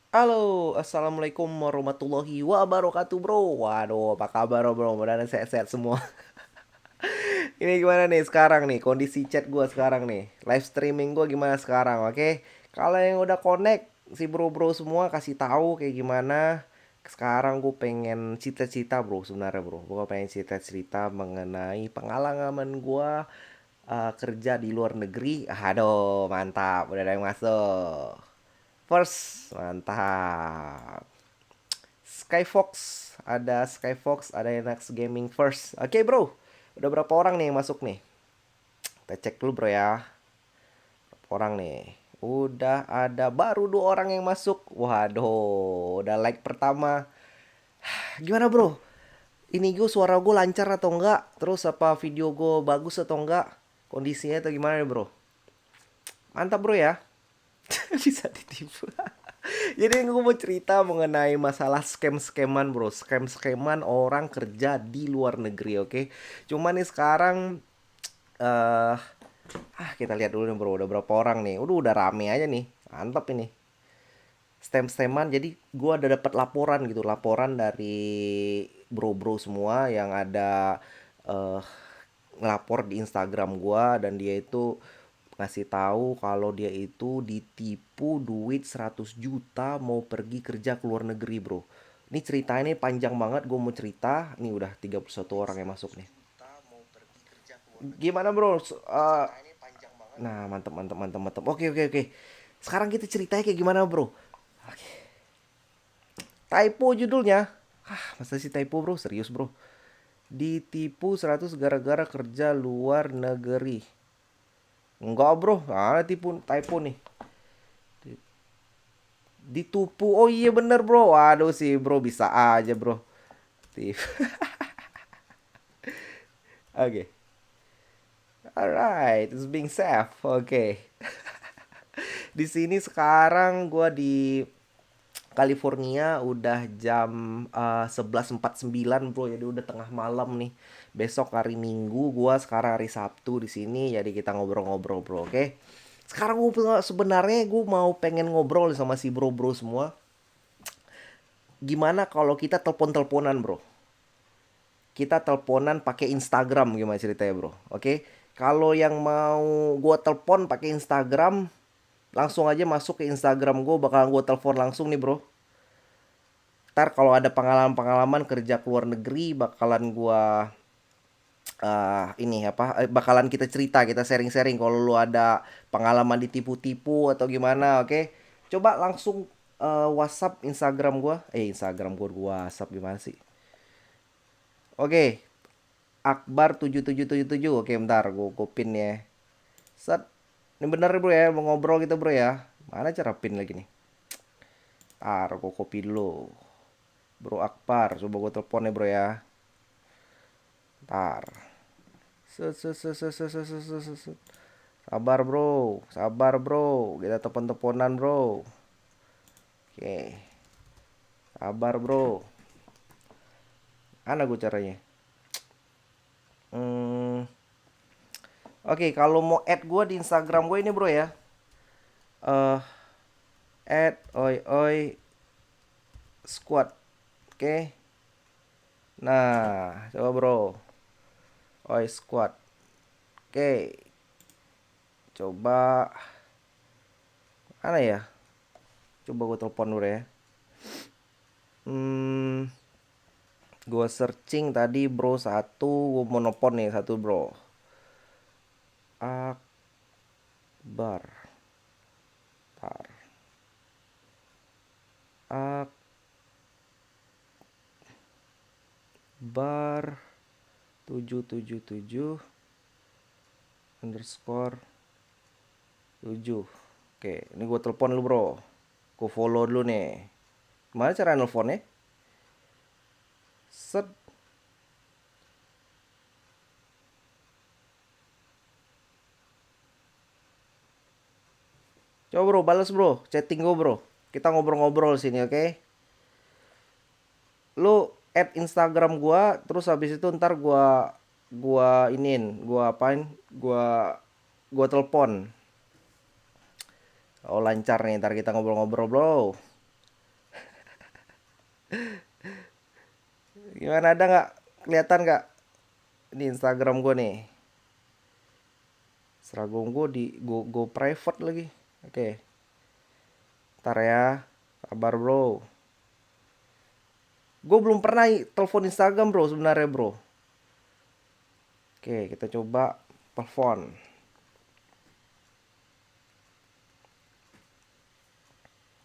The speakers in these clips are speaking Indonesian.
Halo, assalamualaikum warahmatullahi wabarakatuh, bro. Waduh, apa kabar, bro? Mudah-mudahan sehat-sehat semua. Ini gimana nih sekarang nih kondisi chat gua sekarang nih, live streaming gua gimana sekarang? Oke, kalau yang udah connect si bro-bro semua kasih tahu kayak gimana. Sekarang gue pengen cerita-cerita, bro, sebenarnya, bro. Gue pengen cerita-cerita mengenai pengalaman gua kerja di luar negeri. Aduh, mantap, udah ada yang masuk. First, mantap. Skyfox, ada Skyfox, ada Enax Gaming First. Oke, bro. Udah berapa orang nih yang masuk nih? Kita cek dulu, bro ya. Berapa orang nih? Udah ada baru dua orang yang masuk. Waduh, udah like pertama. Gimana, bro? Ini gue suara gue lancar atau enggak? Terus apa video gue bagus atau enggak? Kondisinya atau gimana nih, bro? Mantap, bro ya. Bisa ditipu. Jadi gue mau cerita mengenai masalah scam-scaman, bro. Scam-scaman orang kerja di luar negeri, oke? Cuman nih sekarang eh kita lihat dulu nih, bro. Udah berapa orang nih? Udah rame aja nih. Mantap ini. Scam-scaman. Jadi gue ada dapat laporan gitu, laporan dari bro-bro semua yang ada eh ngelapor di Instagram gua, dan dia itu ngasih tahu kalau dia itu ditipu duit 100 juta mau pergi kerja ke luar negeri, bro. Ini ceritanya panjang banget, gue mau cerita. Ini udah 31 orang yang masuk nih. Gimana, bro? Nah, mantep, mantep, mantep, mantep. Oke, oke, oke. Sekarang kita ceritanya kayak gimana, bro? Typo judulnya. Masa sih typo, bro? Serius, bro? Ditipu 100 gara-gara kerja luar negeri. Enggak, bro. Tipu, typo nih. Ditupu. Oh iya, bener, bro. Waduh sih, bro, bisa aja, bro. Tipu. Oke. Alright, it's being safe. Oke. Di sini sekarang gua di California udah jam 11.49, bro. Jadi udah tengah malam nih. Besok hari Minggu, gua sekarang hari Sabtu di sini. Jadi kita ngobrol-ngobrol, bro. Oke. Sekarang gue sebenarnya gue mau pengen ngobrol sama si bro-bro semua. Gimana kalau kita telepon-teleponan, bro? Kita teleponan pakai Instagram, gimana ceritanya, bro? Oke. Kalau yang mau gua telepon pakai Instagram, langsung aja masuk ke Instagram gue, bakalan gue telepon langsung nih, bro. Ntar kalau ada pengalaman-pengalaman kerja ke luar negeri, bakalan gua ini apa, bakalan kita cerita, kita sharing-sharing kalau lu ada pengalaman ditipu-tipu atau gimana, oke? Coba langsung WhatsApp Instagram gua. Instagram gua WhatsApp gimana sih? Oke, Akbar 7777. Oke, bentar gua kopin ya. Set. Ini bener, bro ya, mau ngobrol kita, bro ya. Mana cara pin lagi nih? Ntar gua copy dulu. Bro Akbar, coba gua telepon ya, bro ya. Ntar. Set, set, set, set, set, set, set, set, set. Sabar, bro, sabar, bro. Kita telepon-teleponan, bro. Oke, sabar, bro. Mana gue caranya? Hmm, Oke, kalau mau add gue di Instagram gue ini, bro ya. Eh, add oi oi squad. Oke. Nah, coba, bro. Oi squad. Oke, coba mana ya? Coba gue telepon dulu ya. Hmm, gue searching tadi, bro, satu. Gue mau nelpon nih satu, bro. Akbar. Tar. Akbar 777 underscore 7. Oke, ini gue telepon lu, bro. Gue follow dulu nih. Gimana cara nelfonnya? Set. Coba, bro, balas, bro. Chatting gue, bro. Kita ngobrol-ngobrol sini, oke? Lu add Instagram gua, terus habis itu ntar gua inin, gua apain? Gua telepon. Oh, lancar nih, ntar kita ngobrol-ngobrol, bro. Gimana, ada nggak? Kelihatan nggak di Instagram gue nih? Instagram gue di go private lagi. Oke, ntar ya. Kabar bro. Gue belum pernah telepon Instagram bro sebenarnya bro. Oke, kita coba telepon.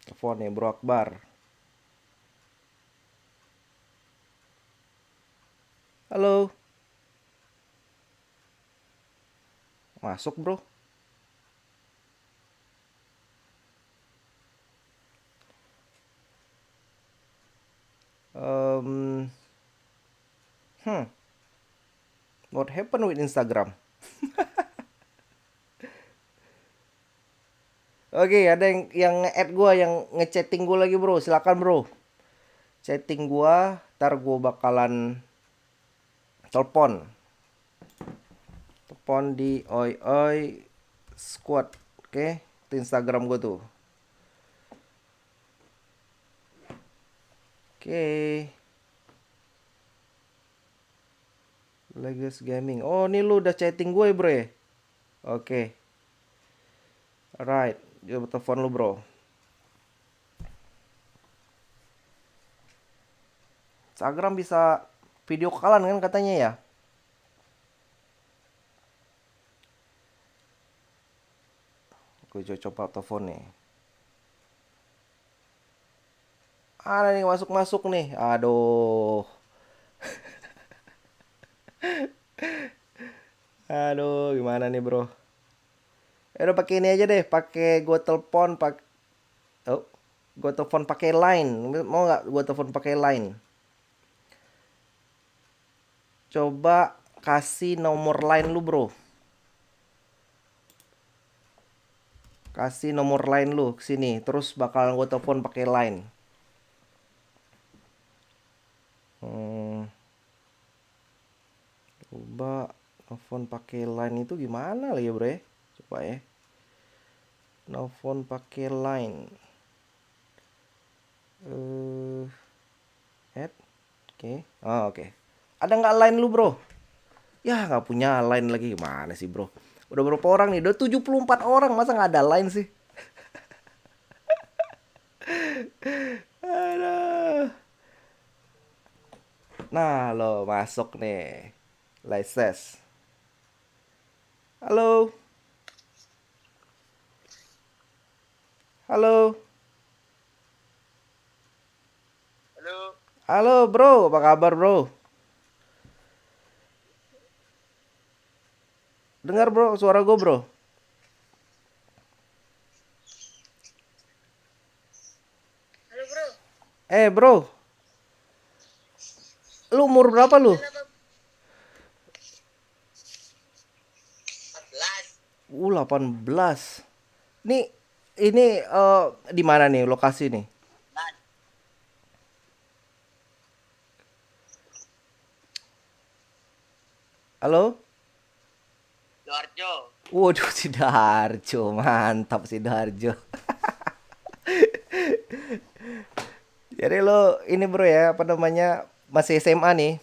Telepon nih Bro Akbar. Halo. Masuk bro. Um, hmm, what happened with Instagram? Oke, ada yang nge-add gue, yang ngechatting gue lagi bro. Silakan bro. Chatting gue, ntar gue bakalan telepon. Telepon di oi oi squad. Oke, itu Instagram gue tuh. Oke. Legas Gaming. Oh, ini lu udah chatting gue bro ya? Oke. Alright, coba telepon lu bro. Instagram bisa video callan kan katanya ya? Gue coba telepon nih. Ada nih masuk-masuk nih. Aduh. Aduh, gimana nih, Bro? Ya udah pakai ini aja deh, pakai gue telepon oh, gue telepon pakai line. Mau nggak gue telepon pakai line? Coba kasih nomor line lu, Bro. Kasih nomor line lu ke sini, terus bakalan gue telepon pakai line. Hmm, coba telepon pakai line itu gimana lagi, Bro ya? Coba ya. Telepon pakai line. Add. Oke. Oh, oke. Ada nggak line lu, Bro? Ya, nggak punya line lagi. Gimana sih, Bro? Udah berapa orang nih? Udah 74 orang. Masa nggak ada line sih? Aduh. Nah, lo masuk nih. License. Halo. Halo. Halo. Halo, Bro. Apa kabar, Bro? Dengar, Bro, suara gue, Bro. Halo bro. Bro. Lu umur berapa lu? Kenapa 14? 18. Nih, ini di mana nih lokasi nih? Halo? Sidoarjo. Waduh, Sidoarjo. Mantap Sidoarjo. Jadi lo ini bro ya, apa namanya, masih SMA nih?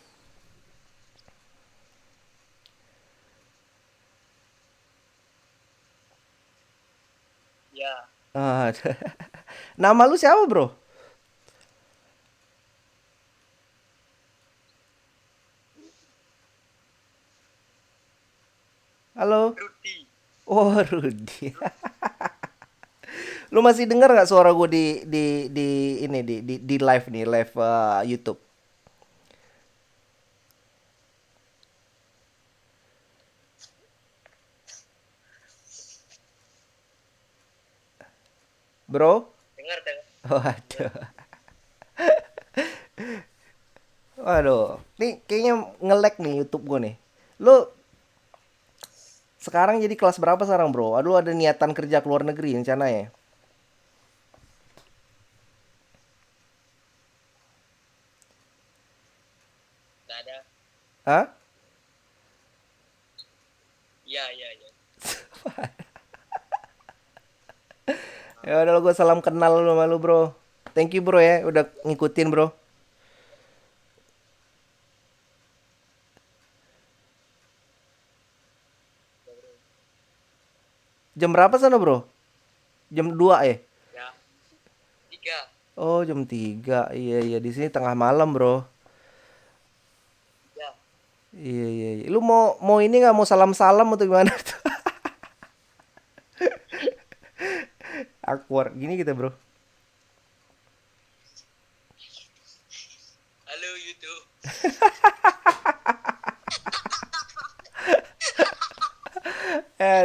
Ya. Ah, nama lu siapa bro? Halo? Rudy. Oh, Rudy. Lu masih denger nggak suara gue di ini di live nih, live YouTube? Bro? Dengar dengar. Ya. Waduh. Waduh. Nih kayaknya nge-lag nih YouTube gue nih. Lu sekarang jadi kelas berapa sekarang, Bro? Aduh, ada niatan kerja ke luar negeri rencana ya? Nggak ada. Hah? Ya ya ya. Ya udah, gue salam kenal lu sama lu, Bro. Thank you, Bro ya, udah ngikutin, Bro. Jam berapa sana, Bro? Jam 2 ya? Ya, 3. Oh, jam 3. Iya, iya, di sini tengah malam, Bro. Ya. Iya, iya, iya. Lu mau mau ini nggak mau salam-salam atau gimana? Awkward gini kita, Bro. Halo YouTube.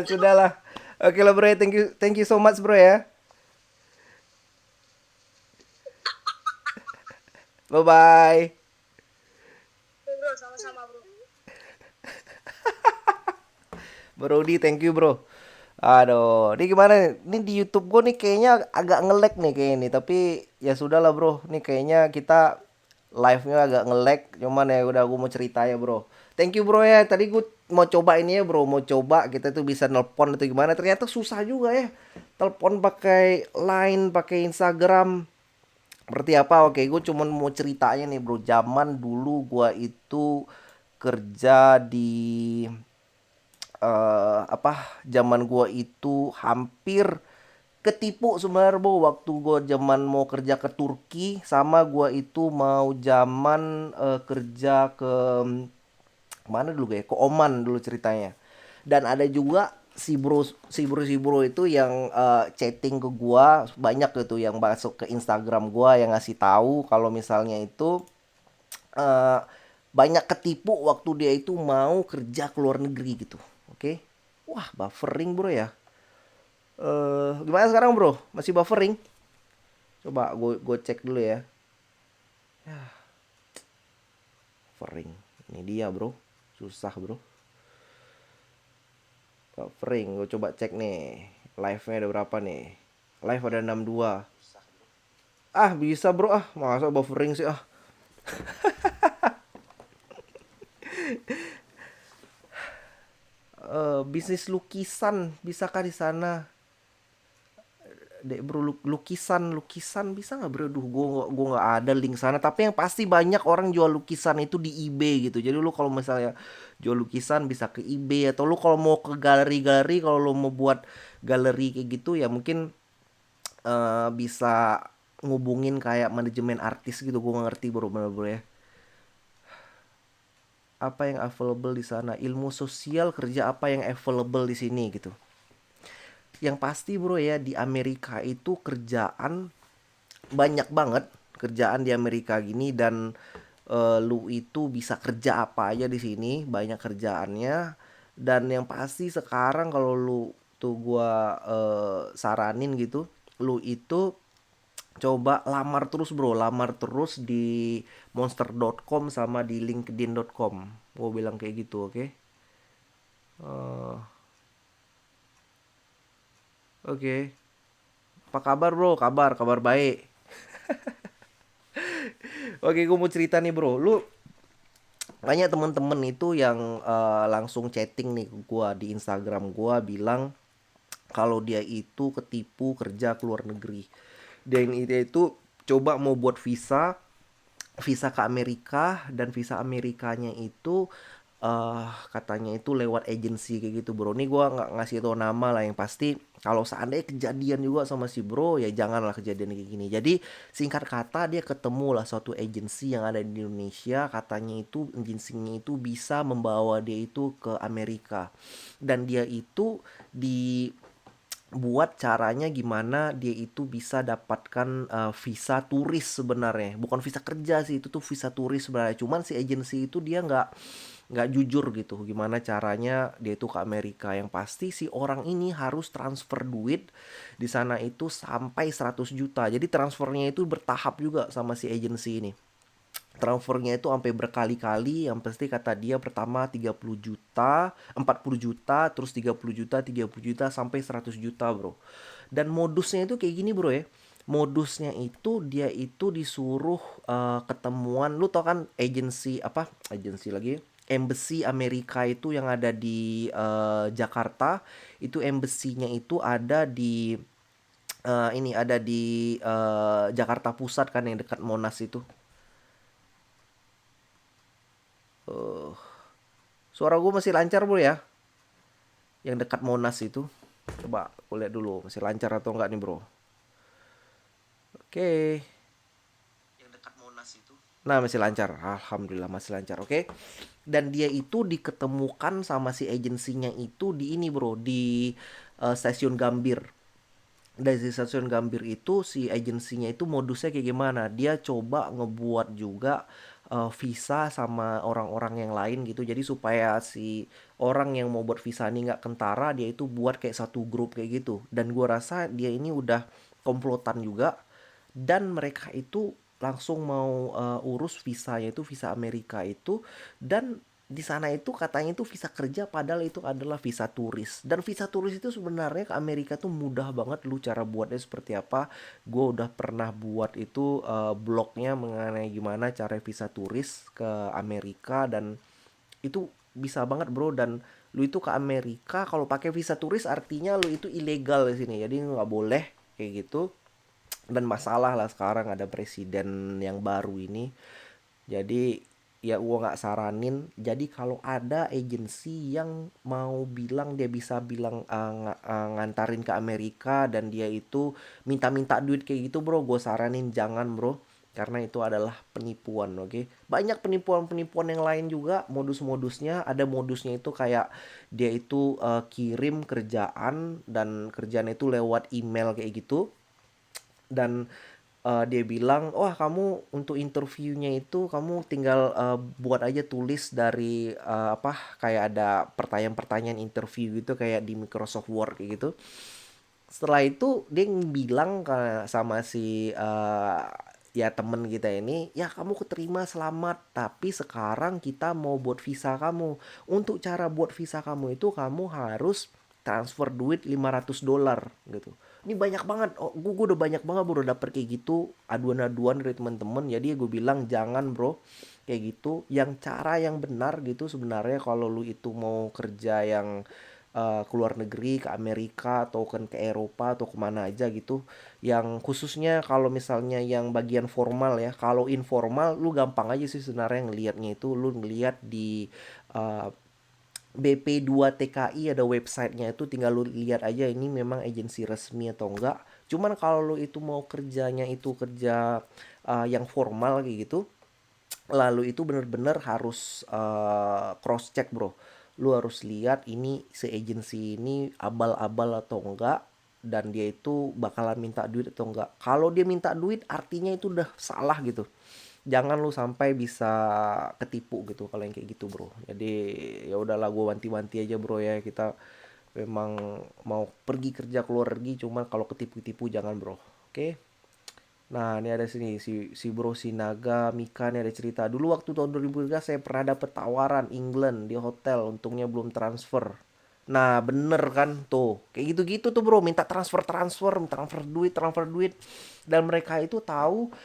Sudahlah. Oke lah, Bro. Ya. Thank you so much, Bro ya. Bye bye. Bro, sama-sama bro. Bro Di, thank you, Bro. Aduh, ini gimana nih? Ini di YouTube gue nih kayaknya agak nge-lag nih kayak ini. Tapi ya sudahlah, Bro. Nih kayaknya kita live-nya agak nge-lag. Cuman ya udah gue mau cerita ya, Bro. Thank you, Bro ya. Tadi gue mau coba ini ya, Bro. Mau coba kita tuh bisa nelpon atau gimana. Ternyata susah juga ya. Telepon pakai Line, pakai Instagram. Berarti apa? Oke, gue cuman mau ceritanya nih, Bro. Zaman dulu gue itu kerja di zaman gua itu hampir ketipu sebenarnya, Bro, waktu gua zaman mau kerja ke Turki sama gua itu mau zaman kerja ke mana dulu ya, ke Oman dulu ceritanya. Dan ada juga si bro itu yang chatting ke gua banyak gitu, yang masuk ke Instagram gua yang ngasih tahu kalau misalnya itu eh, banyak ketipu waktu dia itu mau kerja ke luar negeri gitu. Oke. Wah, buffering, Bro ya. Gimana sekarang, Bro? Masih buffering? Coba gue cek dulu ya. Buffering. Ini dia, Bro. Susah, Bro. Buffering. Gue coba cek nih. Live-nya ada berapa nih? Live ada 62. Ah, bisa, Bro. Ah, masa buffering sih ah. Bisnis lukisan bisakah di sana? Dek, Bro, lukisan lukisan bisa nggak, Bro? Duh, gua nggak ada link sana. Tapi yang pasti banyak orang jual lukisan itu di eBay gitu. Jadi lu kalau misalnya jual lukisan bisa ke eBay, atau lu kalau mau ke galeri-galeri, kalau lu mau buat galeri kayak gitu ya mungkin bisa ngubungin kayak manajemen artis gitu. Gua nggak ngerti, Bro, bener, Bro ya. Apa yang available di sana? Ilmu sosial kerja apa yang available di sini gitu. Yang pasti, Bro ya, di Amerika itu kerjaan banyak banget, kerjaan di Amerika gini. Dan lu itu bisa kerja apa aja di sini, banyak kerjaannya. Dan yang pasti sekarang kalau lu tuh gua saranin gitu, lu itu coba lamar terus, Bro, lamar terus di monster.com sama di linkedin.com. Gua bilang kayak gitu, oke. Eh, oke. Apa kabar, Bro? Kabar kabar baik. Oke, gue mau cerita nih, Bro. Lu banyak temen-temen itu yang langsung chatting nih ke gua di Instagram gua bilang kalau dia itu ketipu kerja ke luar negeri. Dan dia itu coba mau buat visa visa ke Amerika, dan visa Amerikanya itu katanya itu lewat agensi kayak gitu, Bro. Ini gua nggak ngasih tau nama lah, yang pasti kalau seandainya kejadian juga sama si Bro ya janganlah kejadian kayak gini. Jadi singkat kata, dia ketemu lah suatu agensi yang ada di Indonesia. Katanya itu agensinya itu bisa membawa dia itu ke Amerika, dan dia itu di buat caranya gimana dia itu bisa dapatkan visa turis sebenarnya, bukan visa kerja sih, itu tuh visa turis sebenarnya. Cuman si agensi itu dia nggak jujur gitu gimana caranya dia itu ke Amerika. Yang pasti si orang ini harus transfer duit di sana itu sampai 100 juta. Jadi transfernya itu bertahap juga sama si agensi ini. Transfernya itu sampai berkali-kali. Yang pasti kata dia pertama 30 juta, 40 juta, terus 30 juta, 30 juta, sampai 100 juta, Bro. Dan modusnya itu kayak gini, Bro ya. Modusnya itu dia itu disuruh ketemuan. Lu tau kan agensi apa? Agensi lagi. Embassy Amerika itu yang ada di Jakarta. Itu embassy-nya itu ada di ini ada di Jakarta Pusat kan, yang dekat Monas itu. Suara gue masih lancar, Bro ya? Yang dekat Monas itu. Coba aku lihat dulu masih lancar atau enggak nih bro. Oke. Yang dekat Monas itu. Nah, masih lancar. Alhamdulillah masih lancar. Oke. Dan dia itu diketemukan sama si agensinya itu di ini bro, di stasiun Gambir. Dari stasiun Gambir itu si agensinya itu modusnya kayak gimana? Dia coba ngebuat juga visa sama orang-orang yang lain gitu. Jadi supaya si orang yang mau buat visa ini nggak kentara, dia itu buat kayak satu grup kayak gitu. Dan gua rasa dia ini udah komplotan juga. Dan mereka itu langsung mau urus visanya itu visa Amerika itu, dan di sana itu katanya itu visa kerja padahal itu adalah visa turis. Dan visa turis itu sebenarnya ke Amerika tuh mudah banget, lu cara buatnya seperti apa. Gue udah pernah buat itu blognya mengenai gimana cara visa turis ke Amerika, dan itu bisa banget bro. Dan lu itu ke Amerika kalau pakai visa turis artinya lu itu ilegal di sini, jadi nggak boleh kayak gitu. Dan masalah lah sekarang ada presiden yang baru ini, jadi ya gua nggak saranin. Jadi kalau ada agensi yang mau bilang dia bisa bilang ngantarin ke Amerika dan dia itu minta-minta duit kayak gitu bro, gue saranin jangan bro, karena itu adalah penipuan. Oke, banyak penipuan-penipuan yang lain juga modus-modusnya. Ada modusnya itu kayak dia itu kirim kerjaan, dan kerjaan itu lewat email kayak gitu. Dan dia bilang, wah kamu untuk interviewnya itu kamu tinggal buat aja tulis dari apa, kayak ada pertanyaan-pertanyaan interview gitu kayak di Microsoft Word kayak gitu. Setelah itu dia bilang sama si ya temen kita ini, ya kamu keterima selamat, tapi sekarang kita mau buat visa kamu. Untuk cara buat visa kamu itu kamu harus transfer duit $500 gitu. Ini banyak banget. Oh, gue udah banyak banget bro dapet kayak gitu aduan-aduan dari teman-teman. Jadi gue bilang jangan bro kayak gitu. Yang cara yang benar gitu sebenarnya kalau lu itu mau kerja yang ke luar negeri, ke Amerika atau kan ke Eropa atau kemana aja gitu, yang khususnya kalau misalnya yang bagian formal ya. Kalau informal lu gampang aja sih sebenarnya ngelihatnya itu, lu ngelihat di uh, BP2TKI ada websitenya, itu tinggal lu lihat aja ini memang agensi resmi atau enggak. Cuman kalau lu itu mau kerjanya itu kerja yang formal kayak gitu, lalu itu bener-bener harus cross check bro. Lu harus lihat ini si agensi ini abal-abal atau enggak, dan dia itu bakalan minta duit atau enggak. Kalau dia minta duit artinya itu udah salah gitu. Jangan lu sampai bisa ketipu gitu kalau yang kayak gitu bro. Jadi ya udahlah, gue wanti-wanti aja bro ya, kita memang mau pergi kerja ke luar negeri, cuman kalau ketipu-tipu jangan bro. Oke. Nah, ini ada sini si Bro Sinaga Mika nih ada cerita. Dulu waktu tahun 2013 saya pernah dapet tawaran England di hotel, untungnya belum transfer. Nah, bener kan tuh. Kayak gitu-gitu tuh, Bro. Minta transfer-transfer, transfer duit. Dan mereka itu tahu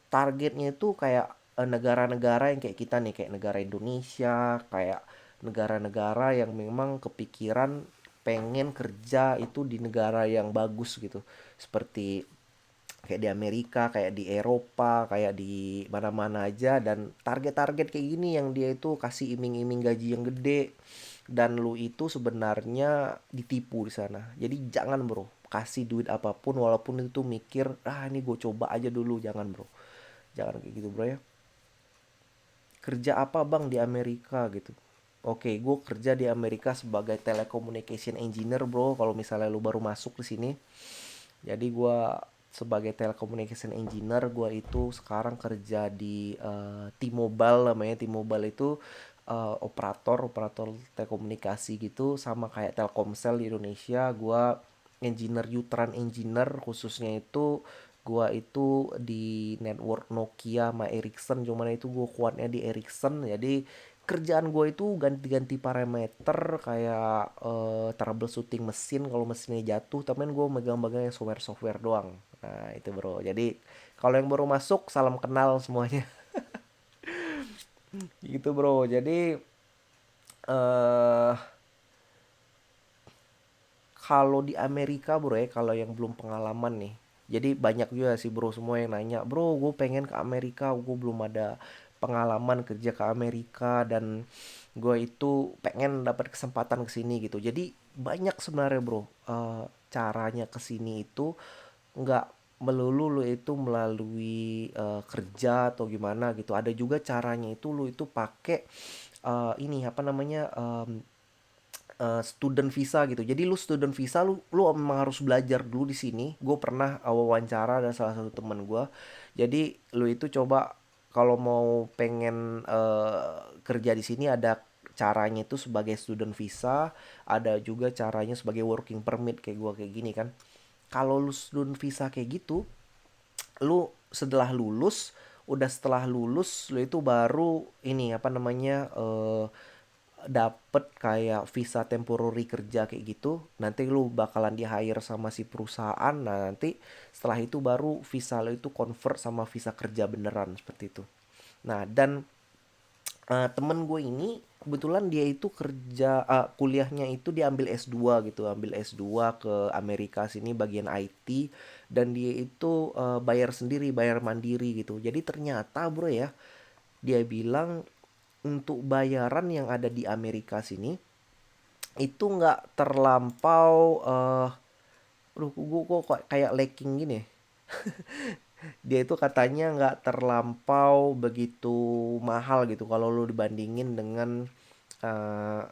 targetnya itu kayak negara-negara yang kayak kita nih, kayak negara Indonesia, kayak negara-negara yang memang kepikiran pengen kerja itu di negara yang bagus gitu. Seperti kayak di Amerika, kayak di Eropa, kayak di mana-mana aja. Dan target-target kayak gini yang dia itu kasih iming-iming gaji yang gede, dan lu itu sebenarnya ditipu di sana. Jadi jangan bro, kasih duit apapun walaupun itu mikir ini gue coba aja dulu, jangan bro. Jangan kayak gitu bro ya. Kerja apa bang di Amerika gitu? Oke, gue kerja di Amerika sebagai telecommunication engineer bro. Kalau misalnya lu baru masuk di sini, jadi gue sebagai telecommunication engineer, gue itu sekarang kerja di T-Mobile. Namanya T-Mobile itu operator telekomunikasi gitu, sama kayak Telkomsel di Indonesia. Gue engineer Utran engineer, khususnya itu gue itu di network Nokia sama Ericsson. Cuman itu gue kuatnya di Ericsson. Jadi kerjaan gue itu ganti-ganti parameter kayak troubleshooting mesin kalau mesinnya jatuh, tapi kan gue megang-megang yang software-software doang. Nah itu bro, jadi kalau yang baru masuk salam kenal semuanya. Gitu bro. Jadi eh kalau di Amerika bro ya, kalau yang belum pengalaman nih, jadi banyak juga sih bro semua yang nanya, bro gue pengen ke Amerika, gue belum ada pengalaman kerja ke Amerika, dan gue itu pengen dapat kesempatan ke sini gitu. Jadi banyak sebenarnya bro. Caranya ke sini itu nggak melulu lu itu melalui kerja atau gimana gitu. Ada juga caranya itu lu itu pakai ini apa namanya student visa gitu. Jadi lu student visa lu memang harus belajar dulu di sini. Gue pernah wawancara dan salah satu temen gue. Jadi lu itu coba kalau mau pengen kerja di sini ada caranya itu sebagai student visa, ada juga caranya sebagai working permit kayak gua kayak gini kan. Kalau lu student visa kayak gitu, lu setelah lulus, udah setelah lulus lu itu baru ini apa namanya dapet kayak visa temporary kerja kayak gitu. Nanti lu bakalan di hire sama si perusahaan. Nah nanti setelah itu baru visa lu itu convert sama visa kerja beneran seperti itu. Nah dan temen gue ini kebetulan dia itu kerja kuliahnya itu diambil S2 gitu, ambil S2 ke Amerika sini bagian IT, dan dia itu bayar sendiri, bayar mandiri gitu. Jadi ternyata bro ya, dia bilang untuk bayaran yang ada di Amerika sini itu nggak terlampau gue kok kayak lacking gini ya. Dia itu katanya nggak terlampau begitu mahal gitu kalau lu dibandingin dengan eh,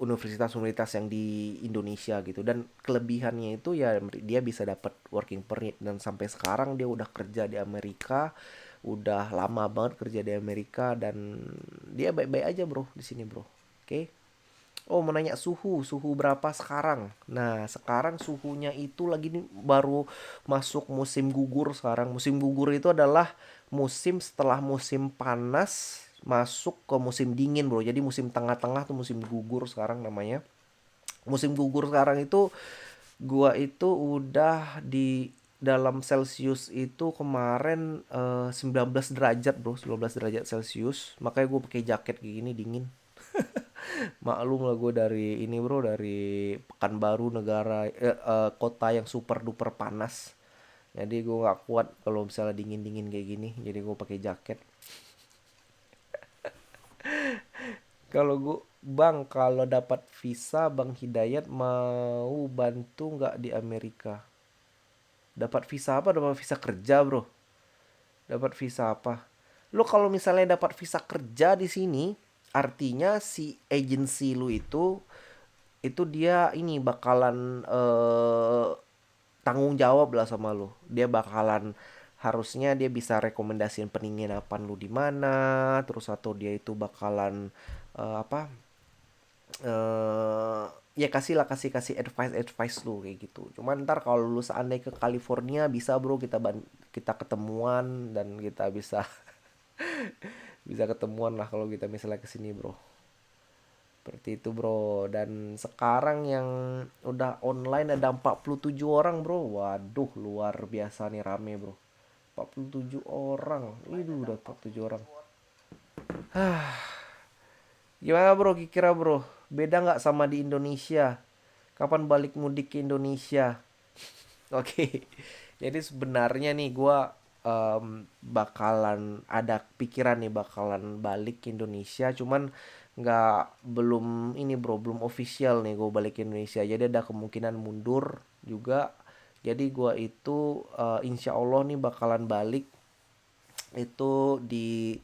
universitas-universitas yang di Indonesia gitu. Dan kelebihannya itu ya dia bisa dapat working permit, dan sampai sekarang dia udah kerja di Amerika, udah lama banget kerja di Amerika, dan dia baik-baik aja bro di sini bro. Oke. Oh, mau nanya suhu berapa sekarang? Nah, sekarang suhunya itu lagi nih baru masuk musim gugur sekarang. Musim gugur itu adalah musim setelah musim panas masuk ke musim dingin, bro. Jadi musim tengah-tengah tuh musim gugur sekarang namanya. Musim gugur sekarang itu gua itu udah di dalam Celcius itu kemarin 19 derajat, bro. 19 derajat Celcius. Makanya gue pakai jaket kayak gini dingin. Maklum lah gue dari ini bro, dari Pekanbaru, kota yang super duper panas. Jadi gue nggak kuat kalau misalnya dingin dingin kayak gini, jadi gue pakai jaket. Kalau gue bang, kalau dapat visa bang Hidayat mau bantu nggak di Amerika? Dapat visa apa? Dapat visa kerja bro. Dapat visa apa? Lo kalau misalnya dapat visa kerja di sini, artinya si agency lu itu dia ini bakalan tanggung jawab lah sama lu. Dia bakalan harusnya dia bisa rekomendasiin penginapan lu di mana, terus atau dia itu bakalan apa eh ya kasih kasih advice advice lu kayak gitu. Cuman ntar kalau lu seandainya ke California bisa bro, kita ketemuan dan kita bisa bisa ketemuan lah kalau kita misalnya kesini bro. Seperti itu bro. Dan sekarang yang udah online ada 47 orang bro. Waduh luar biasa nih rame bro. 47 orang. Itu udah 47 orang. Gimana bro kira bro? Beda nggak sama di Indonesia? Kapan balik mudik ke Indonesia? Oke. Jadi sebenarnya nih gue bakalan ada pikiran nih bakalan balik ke Indonesia, cuman belum ini bro, belum official nih gue balik ke Indonesia. Jadi ada kemungkinan mundur juga. Jadi gue itu insya Allah nih bakalan balik itu di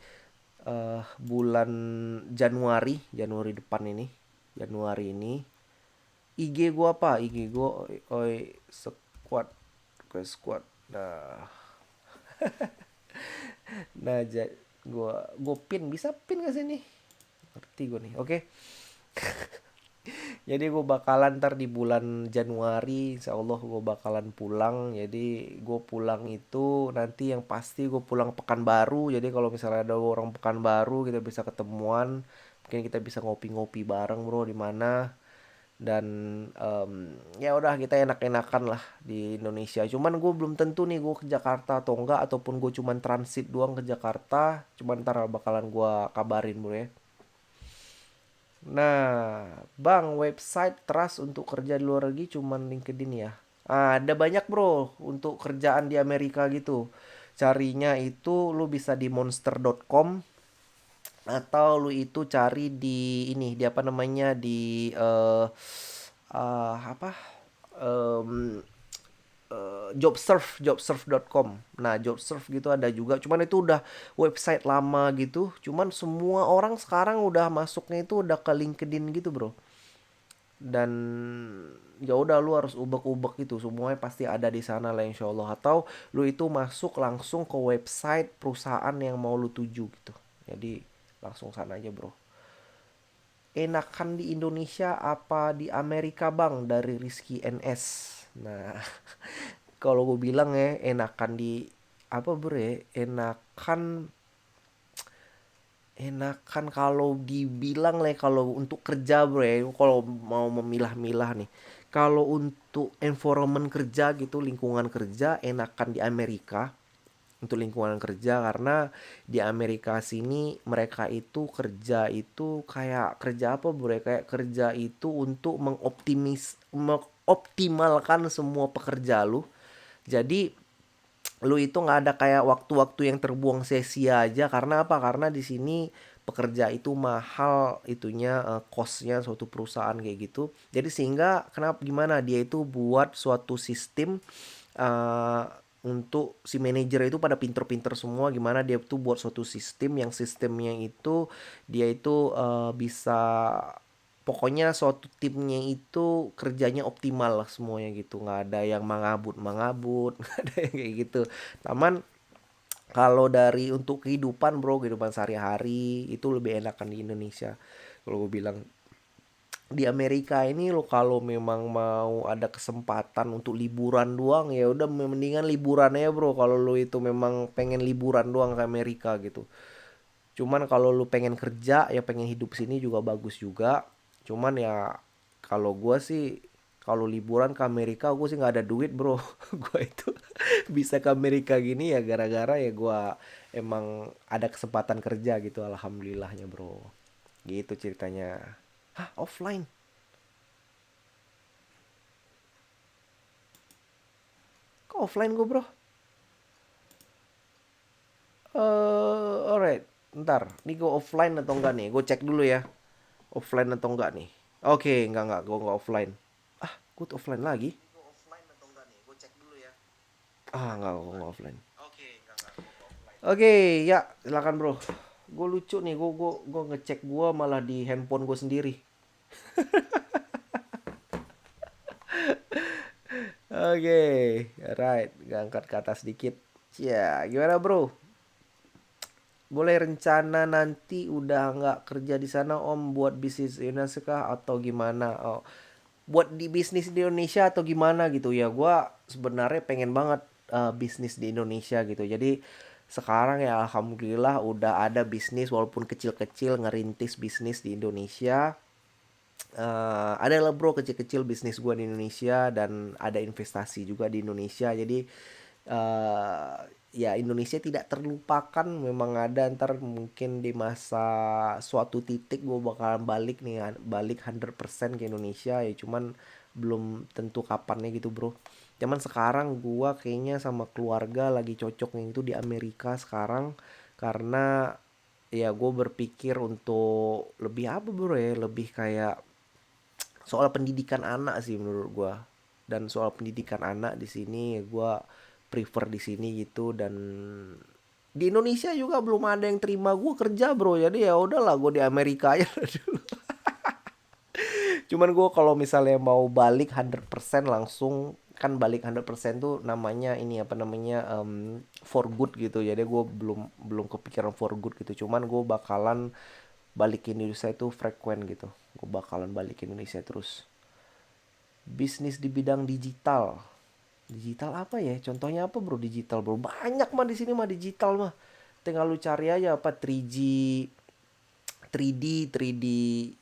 bulan Januari, Januari depan ini. Januari ini. IG gue apa? IG gue oi squad, gue squad. Nah, nah gue pin, bisa pin gak sih nih? Ngerti gue nih. Oke. Jadi gue bakalan ntar di bulan Januari insya Allah gue bakalan pulang. Jadi gue pulang itu nanti yang pasti gue pulang Pekanbaru. Jadi kalau misalnya ada orang Pekanbaru kita bisa ketemuan. Mungkin kita bisa ngopi-ngopi bareng bro di mana. Dan ya udah kita enak-enakan lah di Indonesia. Cuman gue belum tentu nih gue ke Jakarta atau enggak, ataupun gue cuman transit doang ke Jakarta. Cuman ntar bakalan gue kabarin bro ya. Nah, bang, website trust untuk kerja di luar negeri cuman LinkedIn ya. Ada banyak bro untuk kerjaan di Amerika gitu. Carinya itu lu bisa di monster.com, atau lu itu cari di ini, di apa namanya, di apa em, jobsurf.com. Nah, jobsurf gitu ada juga. Cuman itu udah website lama gitu. Cuman semua orang sekarang udah masuknya itu udah ke LinkedIn gitu, Bro. Dan ya udah lu harus ubek-ubek itu semuanya pasti ada di sana lah insya Allah, atau lu itu masuk langsung ke website perusahaan yang mau lu tuju gitu. Jadi langsung sana aja, Bro. Enakan di Indonesia apa di Amerika, Bang? Dari Rizky NS. Nah, kalau gue bilang ya enakan di apa, Bro ya? Enakan kalau dibilang lah, kalau untuk kerja, Bro ya, kalau mau memilah-milah nih, kalau untuk environment kerja gitu, lingkungan kerja, enakan di Amerika untuk lingkungan kerja. Karena di Amerika sini mereka itu kerja itu kayak kerja apa, Bro ya? Kayak kerja itu untuk mengoptimalkan semua pekerja lu. Jadi lu itu nggak ada kayak waktu-waktu yang terbuang sia-sia aja. Karena apa? Karena di sini pekerja itu mahal itunya, costnya suatu perusahaan kayak gitu. Jadi sehingga kenapa, gimana dia itu buat suatu sistem, eh, untuk si manajer itu pada pinter-pinter semua, gimana dia tuh buat suatu sistem yang sistemnya itu dia itu bisa, pokoknya suatu timnya itu kerjanya optimal lah semuanya gitu, nggak ada yang mangabut nggak ada yang kayak gitu. Taman, kalau dari untuk kehidupan, Bro, kehidupan sehari-hari itu lebih enakan di Indonesia. Kalau gue bilang di Amerika ini lo kalau memang mau ada kesempatan untuk liburan doang, ya udah mendingan liburan ya, Bro. Kalau lo itu memang pengen liburan doang ke Amerika gitu. Cuman kalau lu pengen kerja ya pengen hidup sini juga bagus juga. Cuman ya kalau gua sih kalau liburan ke Amerika gue sih nggak ada duit, Bro. Gua itu bisa ke Amerika gini ya gara-gara ya gua emang ada kesempatan kerja gitu, alhamdulillahnya, Bro. Gitu ceritanya. Hah, offline? Kok offline gue, Bro? Alright. Ntar, nih gue offline atau enggak nih? Gue cek dulu ya. Offline atau enggak nih? Oke, enggak, gue enggak offline. Ah, gue tuh offline lagi. Ah, enggak, gue enggak offline. Oke, ya, silakan, Bro. Gue lucu nih, gue ngecek gue malah di handphone gue sendiri. Oke, right, ngangkat ke atas dikit. Ya, gimana, Bro? Boleh rencana nanti udah nggak kerja di sana, Om, buat bisnis Indonesia kah atau gimana? Oh, buat di bisnis di Indonesia atau gimana gitu ya? Gua sebenarnya pengen banget bisnis di Indonesia gitu. Jadi sekarang ya alhamdulillah udah ada bisnis walaupun kecil-kecil, ngerintis bisnis di Indonesia. Ada lah, Bro, kecil-kecil bisnis gua di Indonesia dan ada investasi juga di Indonesia. Jadi eh ya Indonesia tidak terlupakan, memang ada ntar mungkin di masa suatu titik gue bakalan balik nih, balik 100% ke Indonesia ya, cuman belum tentu kapannya gitu, Bro. Cuman sekarang gue kayaknya sama keluarga lagi cocoknya itu di Amerika sekarang. Karena ya gue berpikir untuk lebih apa, Bro ya, lebih kayak soal pendidikan anak sih menurut gua. Dan soal pendidikan anak di sini gua prefer di sini gitu. Dan di Indonesia juga belum ada yang terima gua kerja, Bro. Jadi ya udahlah, gua di Amerika aja dulu. Cuman gua kalau misalnya mau balik 100% langsung, kan balik 100% tuh namanya ini apa namanya, for good gitu. Jadi gue belum belum kepikiran for good gitu. Cuman gue bakalan balik ke Indonesia itu frekuen gitu. Gue bakalan balik ke Indonesia terus. Bisnis di bidang digital. Digital apa ya? Contohnya apa, Bro? Digital, Bro. Banyak mah di sini mah digital mah. Tinggal lu cari aja apa 3G, 3D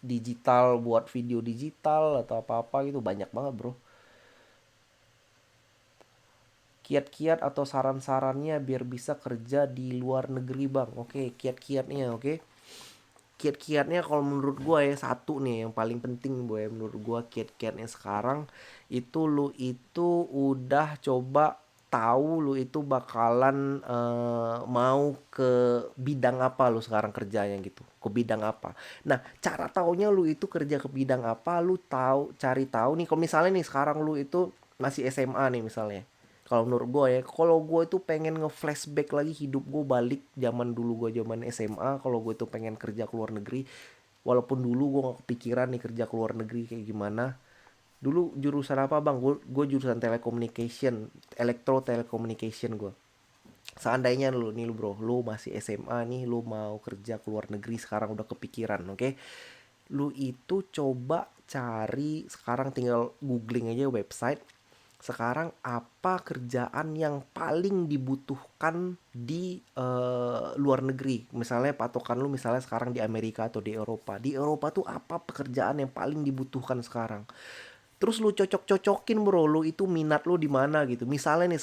digital buat video digital atau apa-apa gitu, banyak banget, Bro. Kiat-kiat atau saran-sarannya biar bisa kerja di luar negeri, Bang. Oke, kiat-kiatnya, oke. Kiat-kiatnya kalau menurut gua ya satu nih yang paling penting, boy, menurut gua kiat-kiatnya sekarang itu lu itu udah coba tahu lu itu bakalan mau ke bidang apa lu sekarang kerjanya gitu, ke bidang apa. Nah, cara taunya lu itu kerja ke bidang apa, lu tahu cari tahu nih. Kalau misalnya nih sekarang lu itu masih SMA nih misalnya. Kalau menurut gue ya, kalau gue itu pengen nge-flashback lagi hidup gue balik zaman dulu gue zaman SMA, kalau gue itu pengen kerja ke luar negeri, walaupun dulu gue gak kepikiran nih kerja ke luar negeri kayak gimana. Dulu jurusan apa bang? Gue jurusan telecommunication, elektro telecommunication gue. Seandainya lu nih lu bro, lu masih SMA nih, lu mau kerja ke luar negeri sekarang udah kepikiran, oke? Lu itu coba cari sekarang, tinggal googling aja website. Sekarang apa kerjaan yang paling dibutuhkan di luar negeri? Misalnya patokan lu misalnya sekarang di Amerika atau di Eropa. Di Eropa tuh apa pekerjaan yang paling dibutuhkan sekarang? Terus lu cocok-cocokin bro, lu itu minat lu di mana gitu. Misalnya nih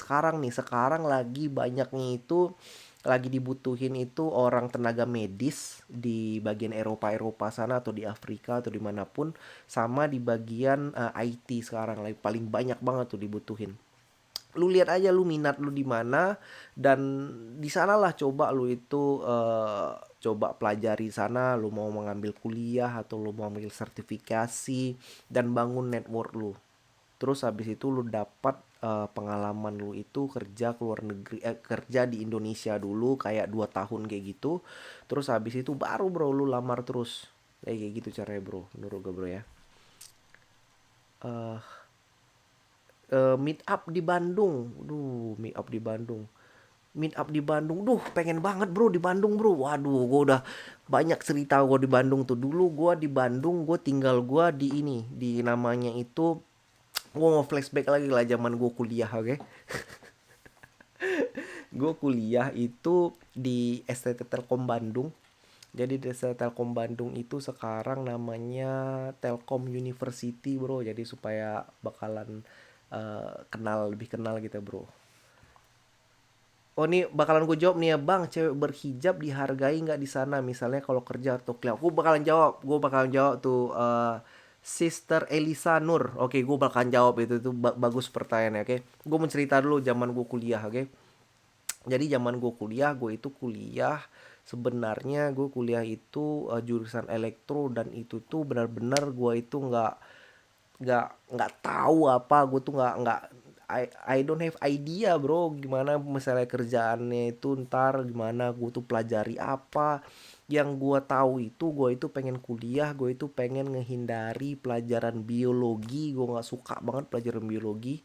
sekarang lagi banyaknya itu lagi dibutuhin itu orang tenaga medis di bagian Eropa sana atau di Afrika atau dimanapun, sama di bagian IT sekarang lagi paling banyak banget tuh dibutuhin. Lu lihat aja lu minat lu di mana, dan di sanalah coba lu itu coba pelajari sana, lu mau mengambil kuliah atau lu mau ambil sertifikasi dan bangun network lu. Terus habis itu lu dapat pengalaman lu itu kerja ke luar negeri, kerja di Indonesia dulu kayak 2 tahun kayak gitu. Terus habis itu baru bro lu lamar terus. Kayak gitu caranya bro, menurut gue bro ya. Eh Meet up di Bandung. Meet up di Bandung. Meet up di Bandung. Pengen banget bro di Bandung bro. Waduh, gue udah banyak cerita gue di Bandung tuh. Dulu gue di Bandung, gue tinggal gue di ini, di namanya itu, gue mau flashback lagi lah zaman gue kuliah, oke? Gue kuliah itu di STT Telkom Bandung. Jadi di STT Telkom Bandung itu sekarang namanya Telkom University bro. Jadi supaya bakalan kenal, lebih kenal gitu bro. Oh, nih bakalan gue jawab nih ya bang, cewek berhijab dihargai nggak di sana? Misalnya kalau kerja atau kuliah, gue bakalan jawab tuh Sister Elisa Nur. Oke, gue bakalan jawab itu tuh, bagus pertanyaannya. Oke, gue mencerita dulu zaman gue kuliah. Oke, jadi zaman gue kuliah, gue itu kuliah, sebenarnya gue kuliah itu jurusan elektro, dan itu tuh benar-benar gue itu nggak tahu apa, gue tuh nggak I don't have idea bro gimana misalnya kerjaannya itu ntar gimana, gue tuh pelajari apa. Yang gue tahu itu gue itu pengen kuliah, gue itu pengen ngehindari pelajaran biologi, gue nggak suka banget pelajaran biologi.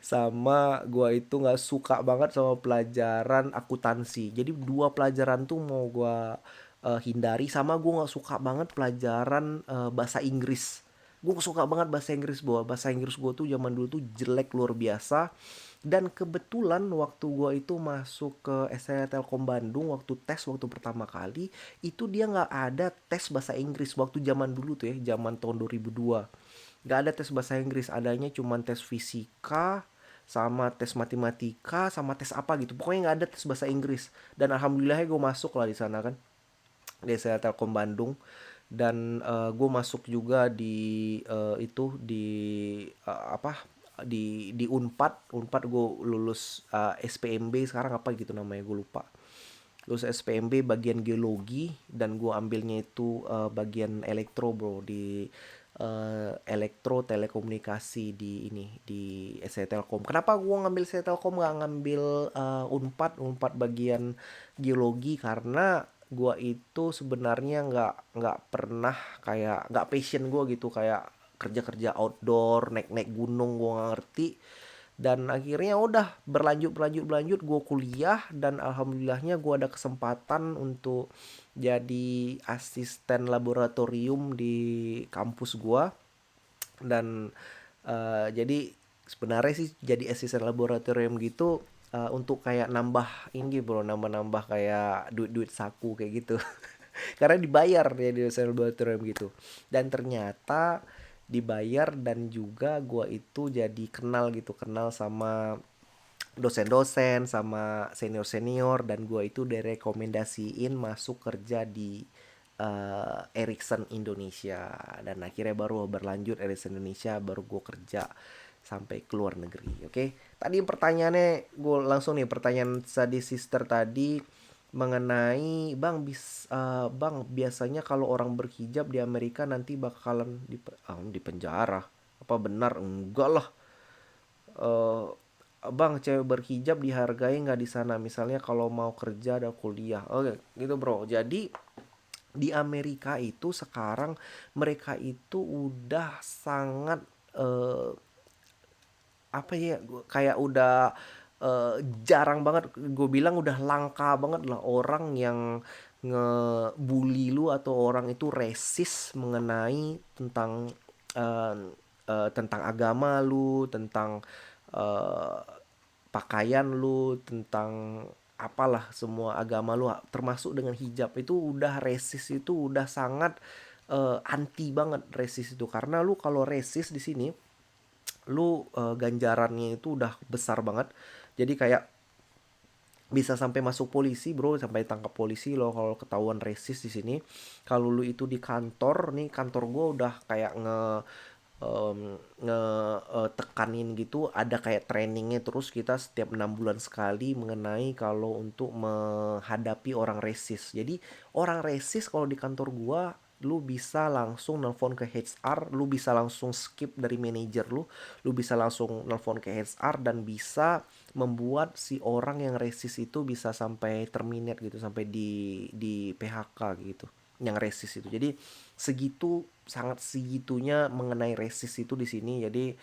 Sama gua itu nggak suka banget sama pelajaran akuntansi. Jadi dua pelajaran tuh mau gua hindari. Sama gua nggak suka banget pelajaran bahasa Inggris. Gue suka banget bahasa Inggris, bahwa bahasa Inggris gue tuh zaman dulu tuh jelek luar biasa. Dan kebetulan waktu gue itu masuk ke STT Telkom Bandung, waktu tes waktu pertama kali itu dia nggak ada tes bahasa Inggris waktu zaman dulu tuh ya, zaman tahun 2002. Nggak ada tes bahasa Inggris, adanya cuma tes fisika, sama tes matematika, sama tes apa gitu. Pokoknya nggak ada tes bahasa Inggris. Dan alhamdulillah gue masuk lah di sana kan, di STT Telkom Bandung. Dan gue masuk juga di itu di apa, di Unpad. Unpad gue lulus SPMB sekarang apa gitu namanya, gue lupa. Lulus SPMB bagian geologi, dan gue ambilnya itu bagian elektro bro, di elektro telekomunikasi di ini, di SC Telkom. Kenapa gue ngambil SC Telkom nggak ngambil Unpad bagian geologi? Karena gue itu sebenarnya nggak pernah, kayak nggak passion gue gitu, kayak kerja kerja outdoor, naik naik gunung, gue nggak ngerti. Dan akhirnya udah berlanjut gue kuliah, dan alhamdulillahnya gue ada kesempatan untuk jadi asisten laboratorium di kampus gue. Dan jadi sebenarnya sih jadi asisten laboratorium gitu untuk kayak nambah ini bro, nambah-nambah kayak duit-duit saku kayak gitu. Karena dibayar ya di asisten laboratorium gitu. Dan ternyata dibayar, dan juga gua itu jadi kenal gitu, kenal sama dosen-dosen sama senior-senior, dan gua itu direkomendasiin masuk kerja di Ericsson Indonesia. Dan akhirnya baru berlanjut Ericsson Indonesia, baru gue kerja sampai ke luar negeri. Oke, Tadi pertanyaannya gue langsung nih, pertanyaan tadi sister tadi mengenai bang, biasanya kalau orang berhijab di Amerika nanti bakalan di penjara. Apa benar? Enggak lah. eh Bang, cewek berhijab dihargai nggak di sana? Misalnya kalau mau kerja dan kuliah. Oke, gitu bro. Jadi di Amerika itu sekarang mereka itu udah sangat eh, apa ya, kayak udah jarang banget, gue bilang udah langka banget lah orang yang ngebully lu atau orang itu resis mengenai eh, tentang agama lu, tentang eh, pakaian lu, tentang apalah semua agama lu, termasuk dengan hijab itu udah resis, itu udah sangat anti banget resis itu. Karena lu kalau resis di sini lu ganjarannya itu udah besar banget. Jadi kayak bisa sampai masuk polisi bro, sampai tangkap polisi lo kalau ketahuan resis di sini. Kalau lu itu di kantor nih, kantor gue udah kayak tekanin gitu, ada kayak trainingnya terus kita setiap 6 bulan sekali mengenai kalau untuk menghadapi orang resis. Jadi orang resis kalau di kantor gua, lu bisa langsung nelpon ke HR, lu bisa langsung skip dari manajer lu bisa langsung nelpon ke HR dan bisa membuat si orang yang resis itu bisa sampai terminate gitu, sampai di PHK gitu, yang resis itu. Jadi segitu, sangat segitunya mengenai resis itu di sini. Jadi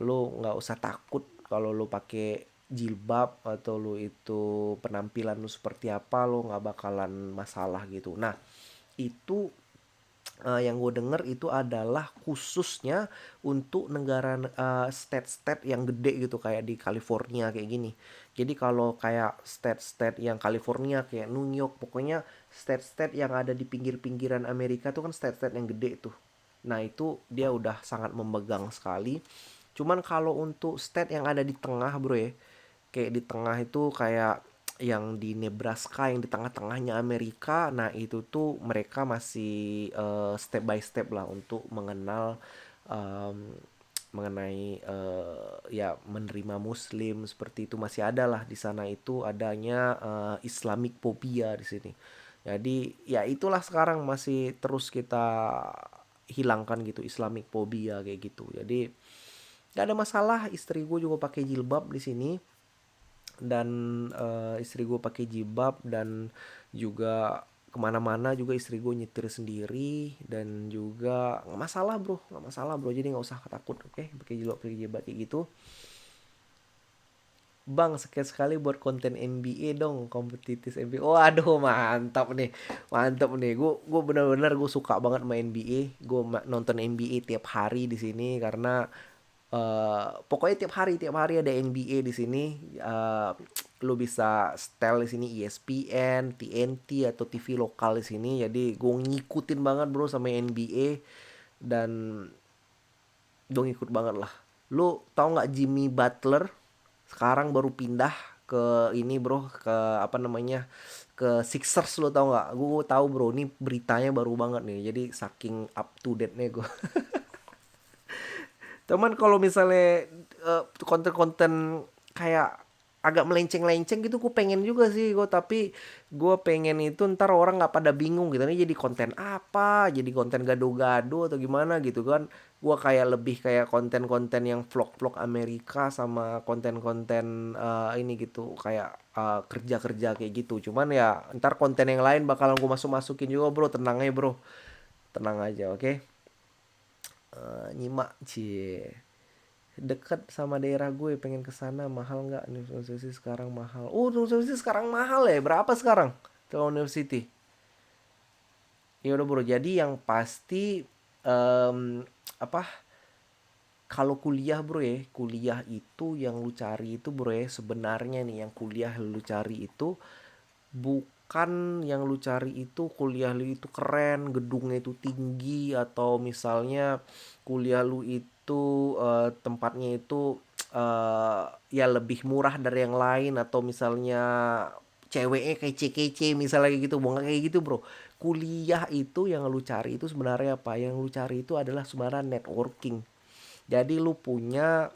lu nggak usah takut kalau lu pakai jilbab atau lu itu penampilan lu seperti apa, lu nggak bakalan masalah gitu. Nah itu yang gue denger itu adalah khususnya untuk negara state-state yang gede gitu kayak di California kayak gini. Jadi kalau kayak state-state yang California kayak New York, pokoknya state-state yang ada di pinggir-pinggiran Amerika tuh kan state-state yang gede tuh. Nah itu dia udah sangat memegang sekali. Cuman kalau untuk state yang ada di tengah bro ya, kayak di tengah itu kayak yang di Nebraska yang di tengah-tengahnya Amerika. Nah itu tuh mereka masih step by step lah untuk mengenal em, mengenai ya menerima Muslim seperti itu, masih ada lah di sana. Itu adanya Islamic phobia di sini. Jadi ya itulah sekarang masih terus kita hilangkan gitu Islamic phobia kayak gitu. Jadi gak ada masalah, istri gue juga pakai jilbab di sini. Dan istri gue pakai jilbab, dan juga kemana-mana juga istri gue nyetir sendiri, dan juga nggak masalah bro, nggak masalah bro. Jadi nggak usah takut, oke, pakai jilbab kayak gitu. Bang, sekali-sekali buat konten NBA dong, kompetitif NBA. Oh, aduh, mantap nih, mantap nih. Gue benar-benar gue suka banget main NBA. Gue nonton NBA tiap hari di sini karena pokoknya tiap hari ada NBA di sini. Lu bisa setel di sini ESPN, TNT atau TV lokal di sini. Jadi gue ngikutin banget bro sama NBA, dan gue ngikut banget lah. Lu tau nggak Jimmy Butler sekarang baru pindah ke ini bro, ke apa namanya, ke Sixers. Lu tau nggak? Gue tahu bro, ini beritanya baru banget nih. Jadi saking up to date nya gue. Cuman kalau misalnya konten-konten kayak agak melenceng-lenceng gitu, gue pengen juga sih gue, tapi gue pengen itu ntar orang nggak pada bingung gitu nih, jadi konten apa, jadi konten gado-gado atau gimana gitu kan. Gue kayak lebih kayak konten-konten yang vlog-vlog Amerika, sama konten-konten ini gitu, kayak kerja-kerja kayak gitu. Cuman ya ntar konten yang lain bakalan gue masuk-masukin juga bro, tenang aja bro, tenang aja, oke. Nyimak cie, deket sama daerah gue, pengen ke sana. Mahal nggak university sekarang? Mahal. University sekarang mahal ya, berapa sekarang kalau university? Ya udah bro, jadi yang pasti apa, kalau kuliah bro ya, kuliah itu yang lu cari itu bro ya, sebenarnya nih yang kuliah lu cari itu bukan, yang lu cari itu kuliah lu itu keren, gedungnya itu tinggi, atau misalnya kuliah lu itu tempatnya itu eh, ya lebih murah dari yang lain, atau misalnya ceweknya kece-kece misalnya kayak gitu. Bukan kayak gitu bro. Kuliah itu yang lu cari itu sebenarnya apa? Yang lu cari itu adalah sebenarnya networking. Jadi lu punya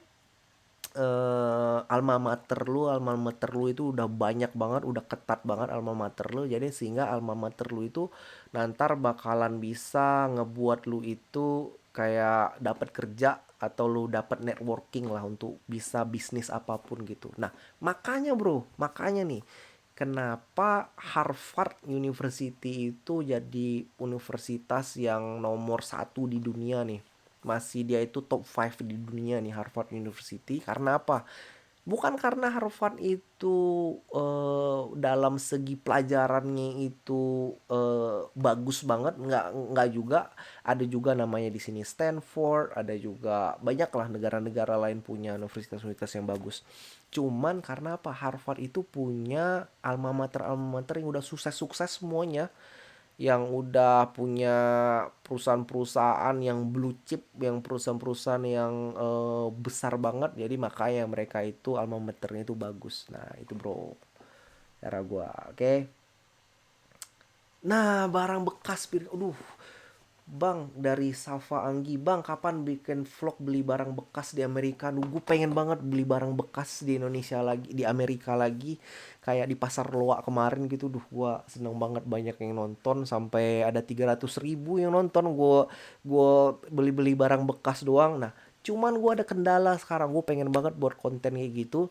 alma mater lu itu udah banyak banget, udah ketat banget alma mater lu. Jadi sehingga alma mater lu itu nanti bakalan bisa ngebuat lu itu kayak dapat kerja atau lu dapat networking lah untuk bisa bisnis apapun gitu. Nah, makanya bro, makanya nih kenapa Harvard University itu jadi universitas yang nomor satu di dunia nih. Masih dia itu top 5 di dunia nih Harvard University. Karena apa? Bukan karena Harvard itu dalam segi pelajarannya itu bagus banget, nggak juga. Ada juga namanya di sini Stanford, ada juga banyak lah negara-negara lain punya universitas-universitas yang bagus. Cuman karena apa? Harvard itu punya alma mater yang udah sukses-sukses semuanya, yang udah punya perusahaan-perusahaan yang blue chip, yang perusahaan-perusahaan yang besar banget. Jadi makanya mereka itu alma maternya itu bagus. Nah, itu bro, cara gua. Oke. Nah, barang bekas. Aduh, Bang, dari Safa Anggi, Bang, kapan bikin vlog beli barang bekas di Amerika? Gue pengen banget beli barang bekas di Indonesia lagi, di Amerika lagi. Kayak di Pasar Loak kemarin gitu. Duh, gue seneng banget banyak yang nonton. Sampai ada 300.000 yang nonton. Gue beli-beli barang bekas doang. Nah, cuman gue ada kendala sekarang. Gue pengen banget buat konten kayak gitu.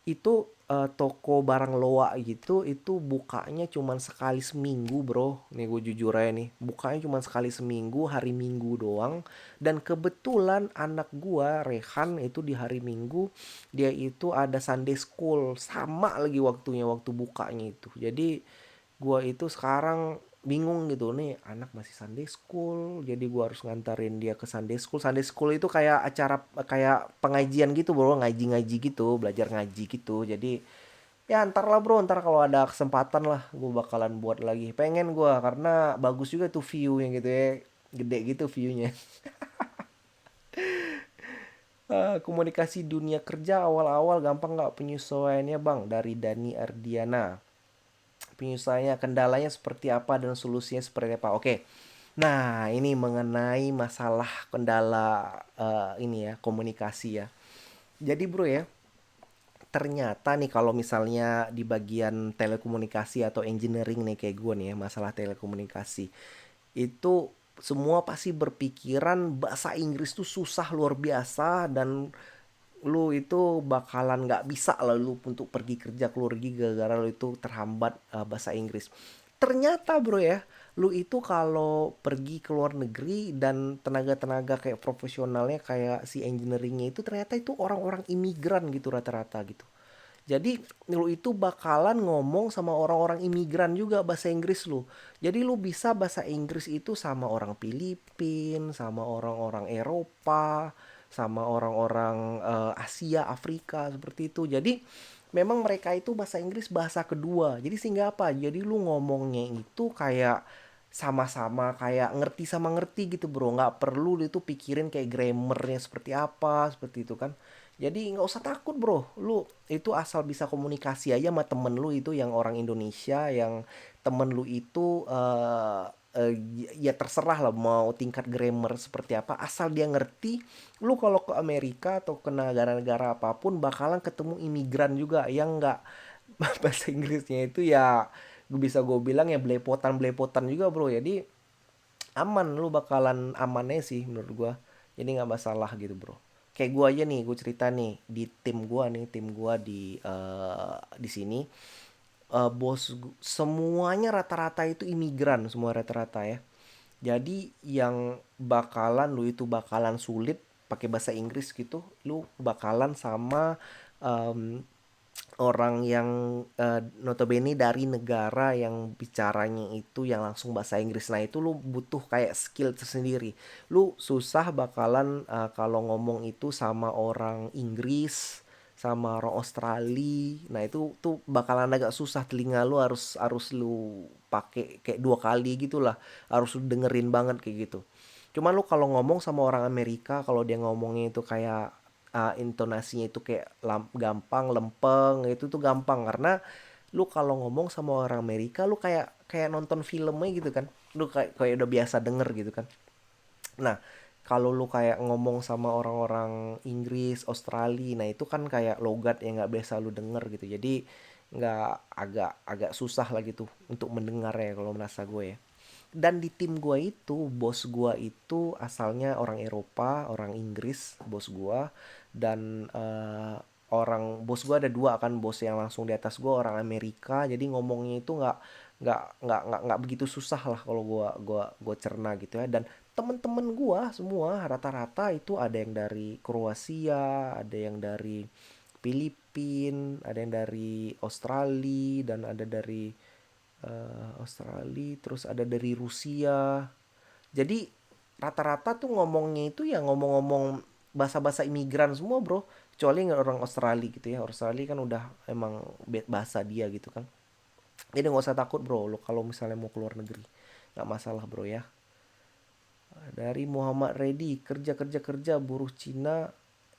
Itu toko barang loa gitu itu bukanya cuman sekali seminggu bro, nih gue jujur aja nih, bukanya cuman sekali seminggu, hari Minggu doang. Dan kebetulan anak gua Rehan itu di hari Minggu dia itu ada Sunday School, sama lagi waktunya waktu bukanya itu. Jadi gua itu sekarang bingung gitu nih, anak masih Sunday School, jadi gua harus ngantarin dia ke Sunday School. Sunday School itu kayak acara, kayak pengajian gitu bro, ngaji-ngaji gitu, belajar ngaji gitu. Jadi ya ntar lah bro, ntar kalau ada kesempatan lah gue bakalan buat lagi. Pengen gue karena bagus juga tuh view-nya gitu ya, gede gitu view-nya. Komunikasi dunia kerja awal-awal gampang nggak penyesuaiannya bang? Dari Dani Ardiana. Penyesuaiannya, kendalanya seperti apa dan solusinya seperti apa? Oke. Nah, ini mengenai masalah kendala ini ya, komunikasi ya. Jadi bro ya, ternyata nih kalau misalnya di bagian telekomunikasi atau engineering nih kayak gue nih ya, masalah telekomunikasi itu semua pasti berpikiran bahasa Inggris tuh susah luar biasa, dan lu itu bakalan nggak bisa lah lu untuk pergi kerja ke luar negeri gara-gara lu itu terhambat bahasa Inggris. Ternyata bro ya, lu itu kalau pergi ke luar negeri dan tenaga-tenaga kayak profesionalnya kayak si engineeringnya itu ternyata itu orang-orang imigran gitu rata-rata gitu. Jadi lu itu bakalan ngomong sama orang-orang imigran juga bahasa Inggris lu. Jadi lu bisa bahasa Inggris itu sama orang Filipin, sama orang-orang Eropa, sama orang-orang Asia, Afrika seperti itu. Jadi memang mereka itu bahasa Inggris bahasa kedua. Jadi sehingga apa? Jadi lu ngomongnya itu kayak sama-sama kayak ngerti sama ngerti gitu bro, nggak perlu itu pikirin kayak grammarnya seperti apa seperti itu kan. Jadi nggak usah takut bro, lu itu asal bisa komunikasi aja sama temen lu itu yang orang Indonesia, yang temen lu itu eh, ya terserah lah mau tingkat grammar seperti apa, asal dia ngerti. Lu kalau ke Amerika atau ke negara-negara apapun bakalan ketemu imigran juga yang nggak bahasa Inggrisnya itu ya bisa gue bilang ya belepotan-belepotan juga bro. Jadi aman, lu bakalan amannya sih menurut gua. Jadi nggak masalah gitu bro. Kayak gua aja nih, gue cerita nih di tim gua nih, tim gua di sini semuanya rata-rata itu imigran, semua rata-rata ya. Jadi yang bakalan lu itu bakalan sulit pakai bahasa Inggris gitu, lu bakalan sama em, orang yang notabene dari negara yang bicaranya itu yang langsung bahasa Inggris. Nah itu lu butuh kayak skill tersendiri. Lu susah bakalan kalau ngomong itu sama orang Inggris, sama orang Australia. Nah itu tuh bakalan agak susah, telinga lu harus harus lu pakai kayak dua kali gitulah, harus lu dengerin banget kayak gitu. Cuman lu kalau ngomong sama orang Amerika, kalau dia ngomongnya itu kayak intonasinya itu kayak gampang lempeng, itu tuh gampang karena lu kalau ngomong sama orang Amerika lu kayak kayak nonton filmnya gitu kan, lu kayak kayak udah biasa denger gitu kan. Nah kalau lu kayak ngomong sama orang-orang Inggris, Australia, nah itu kan kayak logat yang nggak biasa lu denger gitu. Jadi nggak agak agak susah lah gitu untuk mendengar ya kalau merasa gue ya. Dan di tim gue itu, bos gue itu asalnya orang Eropa, orang Inggris, bos gue. Dan orang bos gue ada dua kan, bos yang langsung di atas gue orang Amerika. Jadi ngomongnya itu nggak begitu susah lah kalau gue cerna gitu ya. Dan temen-temen gue semua rata-rata itu ada yang dari Kroasia, ada yang dari Filipina, ada yang dari Australia, dan ada dari Australia, terus ada dari Rusia. Jadi rata-rata tuh ngomongnya itu ya ngomong-ngomong bahasa-bahasa imigran semua bro. Kecuali orang Australia gitu ya. Australia kan udah emang bahasa dia gitu kan. Jadi nggak usah takut bro lo kalau misalnya mau keluar negeri. Nggak masalah bro ya. Dari Muhammad Reddy, kerja kerja kerja buruh Cina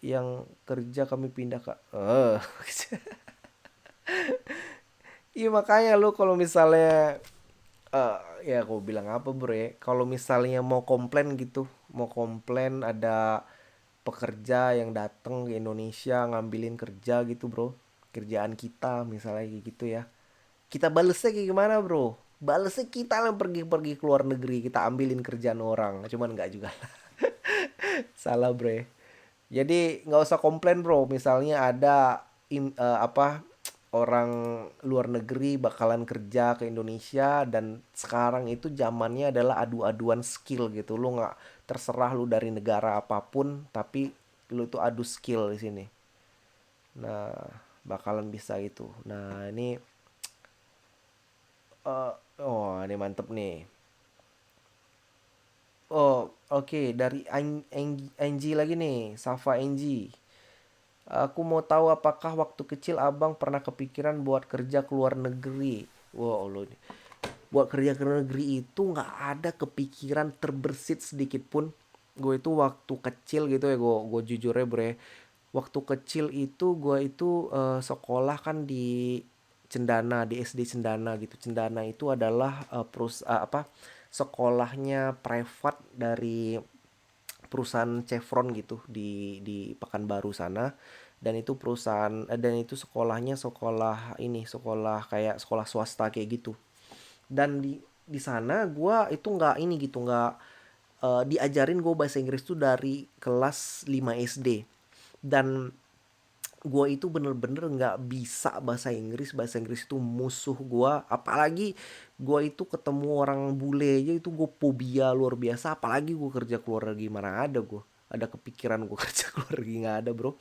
yang kerja kami pindah ke iya makanya lu kalau misalnya ya aku bilang apa bro ya, kalau misalnya mau komplain gitu, mau komplain ada pekerja yang datang ke Indonesia ngambilin kerja gitu bro, kerjaan kita misalnya kayak gitu ya, kita balesnya kayak gimana bro? Balesnya kita yang pergi-pergi ke luar negeri, kita ambilin kerjaan orang, cuman nggak juga. Salah bro ya. Jadi nggak usah komplain bro, misalnya ada apa orang luar negeri bakalan kerja ke Indonesia dan sekarang itu zamannya adalah adu-aduan skill gitu. Lu nggak terserah lu dari negara apapun, tapi lu tuh adu skill di sini. Nah, bakalan bisa itu. Nah, ini eh, oh ini mantep nih. Oh, oke dari Angie lagi nih, Safa Angie. Aku mau tahu apakah waktu kecil abang pernah kepikiran buat kerja ke luar negeri? Wah, Allah ini. Buat kerja ke luar negeri itu nggak ada kepikiran terbersit sedikit pun. Gue itu waktu kecil gitu ya, gue jujur ya bre. Waktu kecil itu gue itu sekolah kan di Cendana, di SD Cendana gitu. Cendana itu adalah apa sekolahnya privat dari perusahaan Chevron gitu di Pekanbaru sana. Dan itu perusahaan dan itu sekolahnya sekolah ini, sekolah kayak sekolah swasta kayak gitu. Dan di sana gue itu nggak ini gitu, nggak diajarin gue bahasa Inggris tuh dari kelas 5 SD. Dan gue itu bener-bener nggak bisa bahasa Inggris itu musuh gue. Apalagi gue itu ketemu orang bule aja itu gue fobia luar biasa, apalagi gue kerja keluar negeri, mana ada gue ada kepikiran gue kerja keluar negeri, nggak ada bro.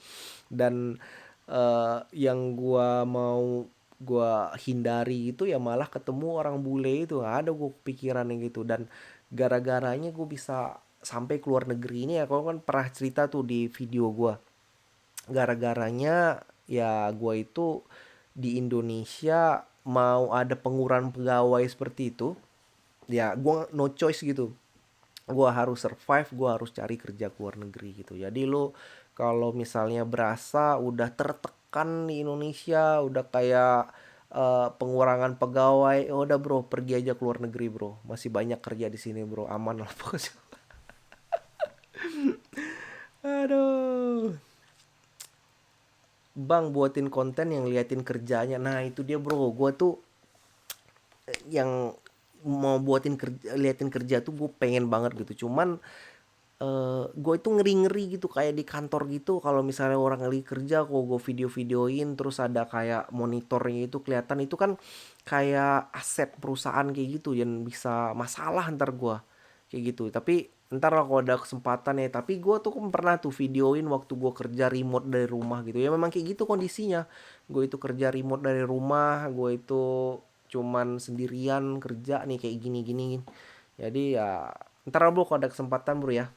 Dan yang gue mau gue hindari itu ya malah ketemu orang bule, itu nggak ada gue kepikiran yang gitu. Dan gara-garanya gue bisa sampai keluar negeri ini ya, kalau kan pernah cerita tuh di video gue, gara-garanya ya gue itu di Indonesia mau ada pengurangan pegawai seperti itu, ya gue no choice gitu, gue harus survive, gue harus cari kerja ke luar negeri gitu. Jadi lo kalau misalnya berasa udah tertekan di Indonesia, udah kayak pengurangan pegawai, ya udah bro pergi aja ke luar negeri bro, masih banyak kerja di sini bro, aman lah pokoknya. Aduh. Bang buatin konten yang liatin kerjanya. Nah itu dia bro, gue tuh yang mau buatin kerja, liatin kerja tuh gue pengen banget gitu. Cuman gue itu ngeri-ngeri gitu kayak di kantor gitu. Kalau misalnya orang lagi kerja, kok gue video-videoin terus ada kayak monitornya itu kelihatan, itu kan kayak aset perusahaan kayak gitu yang bisa masalah ntar gue kayak gitu. Tapi ntar lah kalau ada kesempatan ya. Tapi gue tuh kan pernah tuh videoin waktu gue kerja remote dari rumah gitu ya, memang kayak gitu kondisinya. Gue itu kerja remote dari rumah, gue itu cuman sendirian kerja nih kayak gini-gini. Jadi ya ntar lah bro kalau ada kesempatan bro ya.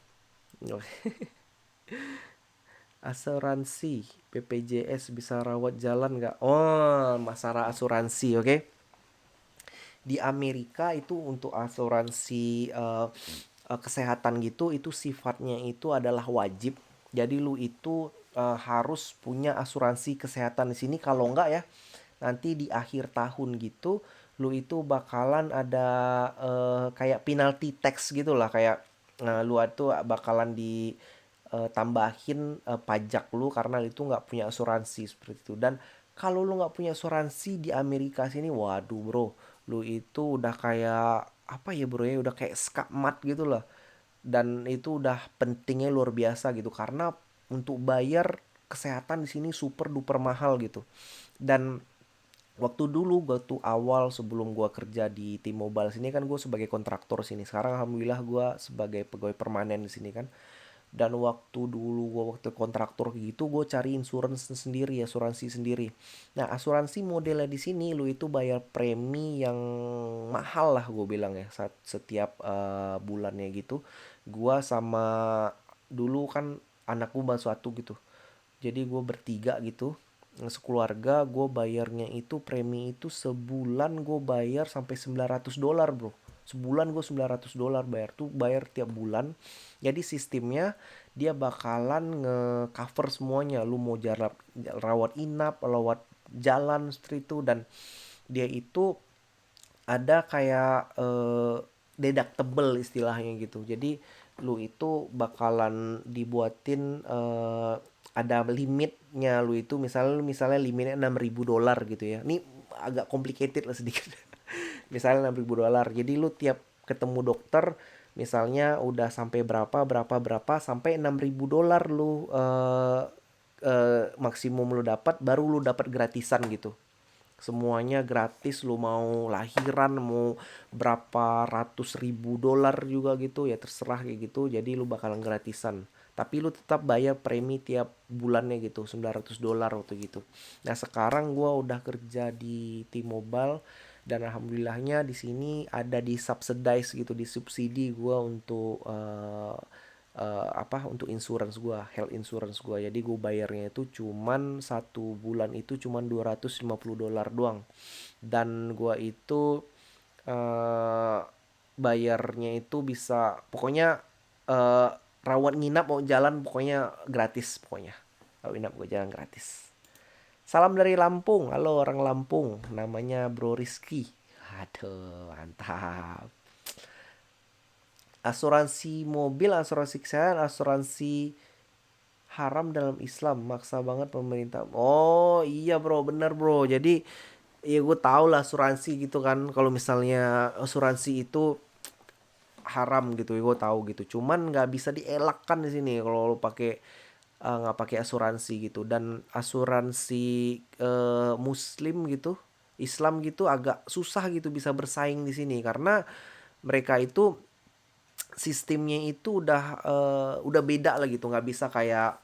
Asuransi BPJS bisa rawat jalan nggak? Oh, masalah asuransi, oke. Di Amerika itu untuk asuransi kesehatan gitu, itu sifatnya itu adalah wajib. Jadi lu itu harus punya asuransi kesehatan di sini. Kalau nggak ya, nanti di akhir tahun gitu, lu itu bakalan ada kayak penalty tax gitu lah, kayak lu tuh bakalan tambahin pajak lu karena itu nggak punya asuransi seperti itu. Dan kalau lu nggak punya asuransi di Amerika sini, waduh bro, lu itu udah kayak apa ya bro ya, udah kayak skakmat gitu lah. Dan itu udah pentingnya luar biasa gitu karena untuk bayar kesehatan di sini super duper mahal gitu. Dan waktu dulu gue tuh awal sebelum gue kerja di T-Mobile sini kan gue sebagai kontraktor sini. Sekarang alhamdulillah gue sebagai pegawai permanen di sini kan. Dan waktu dulu gue waktu kontraktor gitu gue cari insurance sendiri, asuransi sendiri. Nah, asuransi modelnya di sini lu itu bayar premi yang mahal lah gue bilang ya setiap bulannya gitu. Gua sama dulu kan anak gue baru satu gitu. Jadi gue bertiga gitu. Sekeluarga gue bayarnya itu premi itu sebulan gue bayar sampai $900 bro. Sebulan gue $900 bayar tuh, bayar tiap bulan. Jadi sistemnya dia bakalan nge-cover semuanya. Lu mau jarak rawat inap, rawat jalan seperti itu. Dan dia itu ada kayak deductible istilahnya gitu. Jadi lu itu bakalan dibuatin ada limitnya. Lu itu misalnya limitnya $6.000 gitu ya. Ini agak complicated lah sedikit. Misalnya $6.000. Jadi lu tiap ketemu dokter misalnya udah sampai berapa berapa berapa sampai $6.000 lu maksimum lu dapat, baru lu dapat gratisan gitu. Semuanya gratis, lu mau lahiran mau berapa ratus ribu dolar juga gitu ya terserah kayak gitu. Jadi lu bakalan gratisan, tapi lu tetap bayar premi tiap bulannya gitu, $900 waktu gitu. Nah, sekarang gua udah kerja di T-Mobile dan alhamdulillahnya di sini ada di subsidize gitu, di subsidi gua untuk apa, untuk insurance gua, health insurance gua. Jadi gue bayarnya itu cuman satu bulan itu cuman $250 doang. Dan gua itu eh, bayarnya itu bisa pokoknya eh, rawat nginap mau jalan pokoknya gratis pokoknya. Rawat nginap gue jalan gratis. Salam dari Lampung. Halo orang Lampung. Namanya Bro Rizky. Aduh, mantap. Asuransi mobil, asuransi kesehatan, asuransi haram dalam Islam. Maksa banget pemerintah. Oh iya bro, bener bro. Jadi ya gue tau lah asuransi gitu kan. Kalau misalnya asuransi itu haram gitu, ya gue tahu gitu. Cuman nggak bisa dielakkan di sini kalau lo pakai nggak pakai asuransi gitu. Dan asuransi Muslim gitu, Islam gitu agak susah gitu bisa bersaing di sini karena mereka itu sistemnya itu udah beda lah gitu, nggak bisa kayak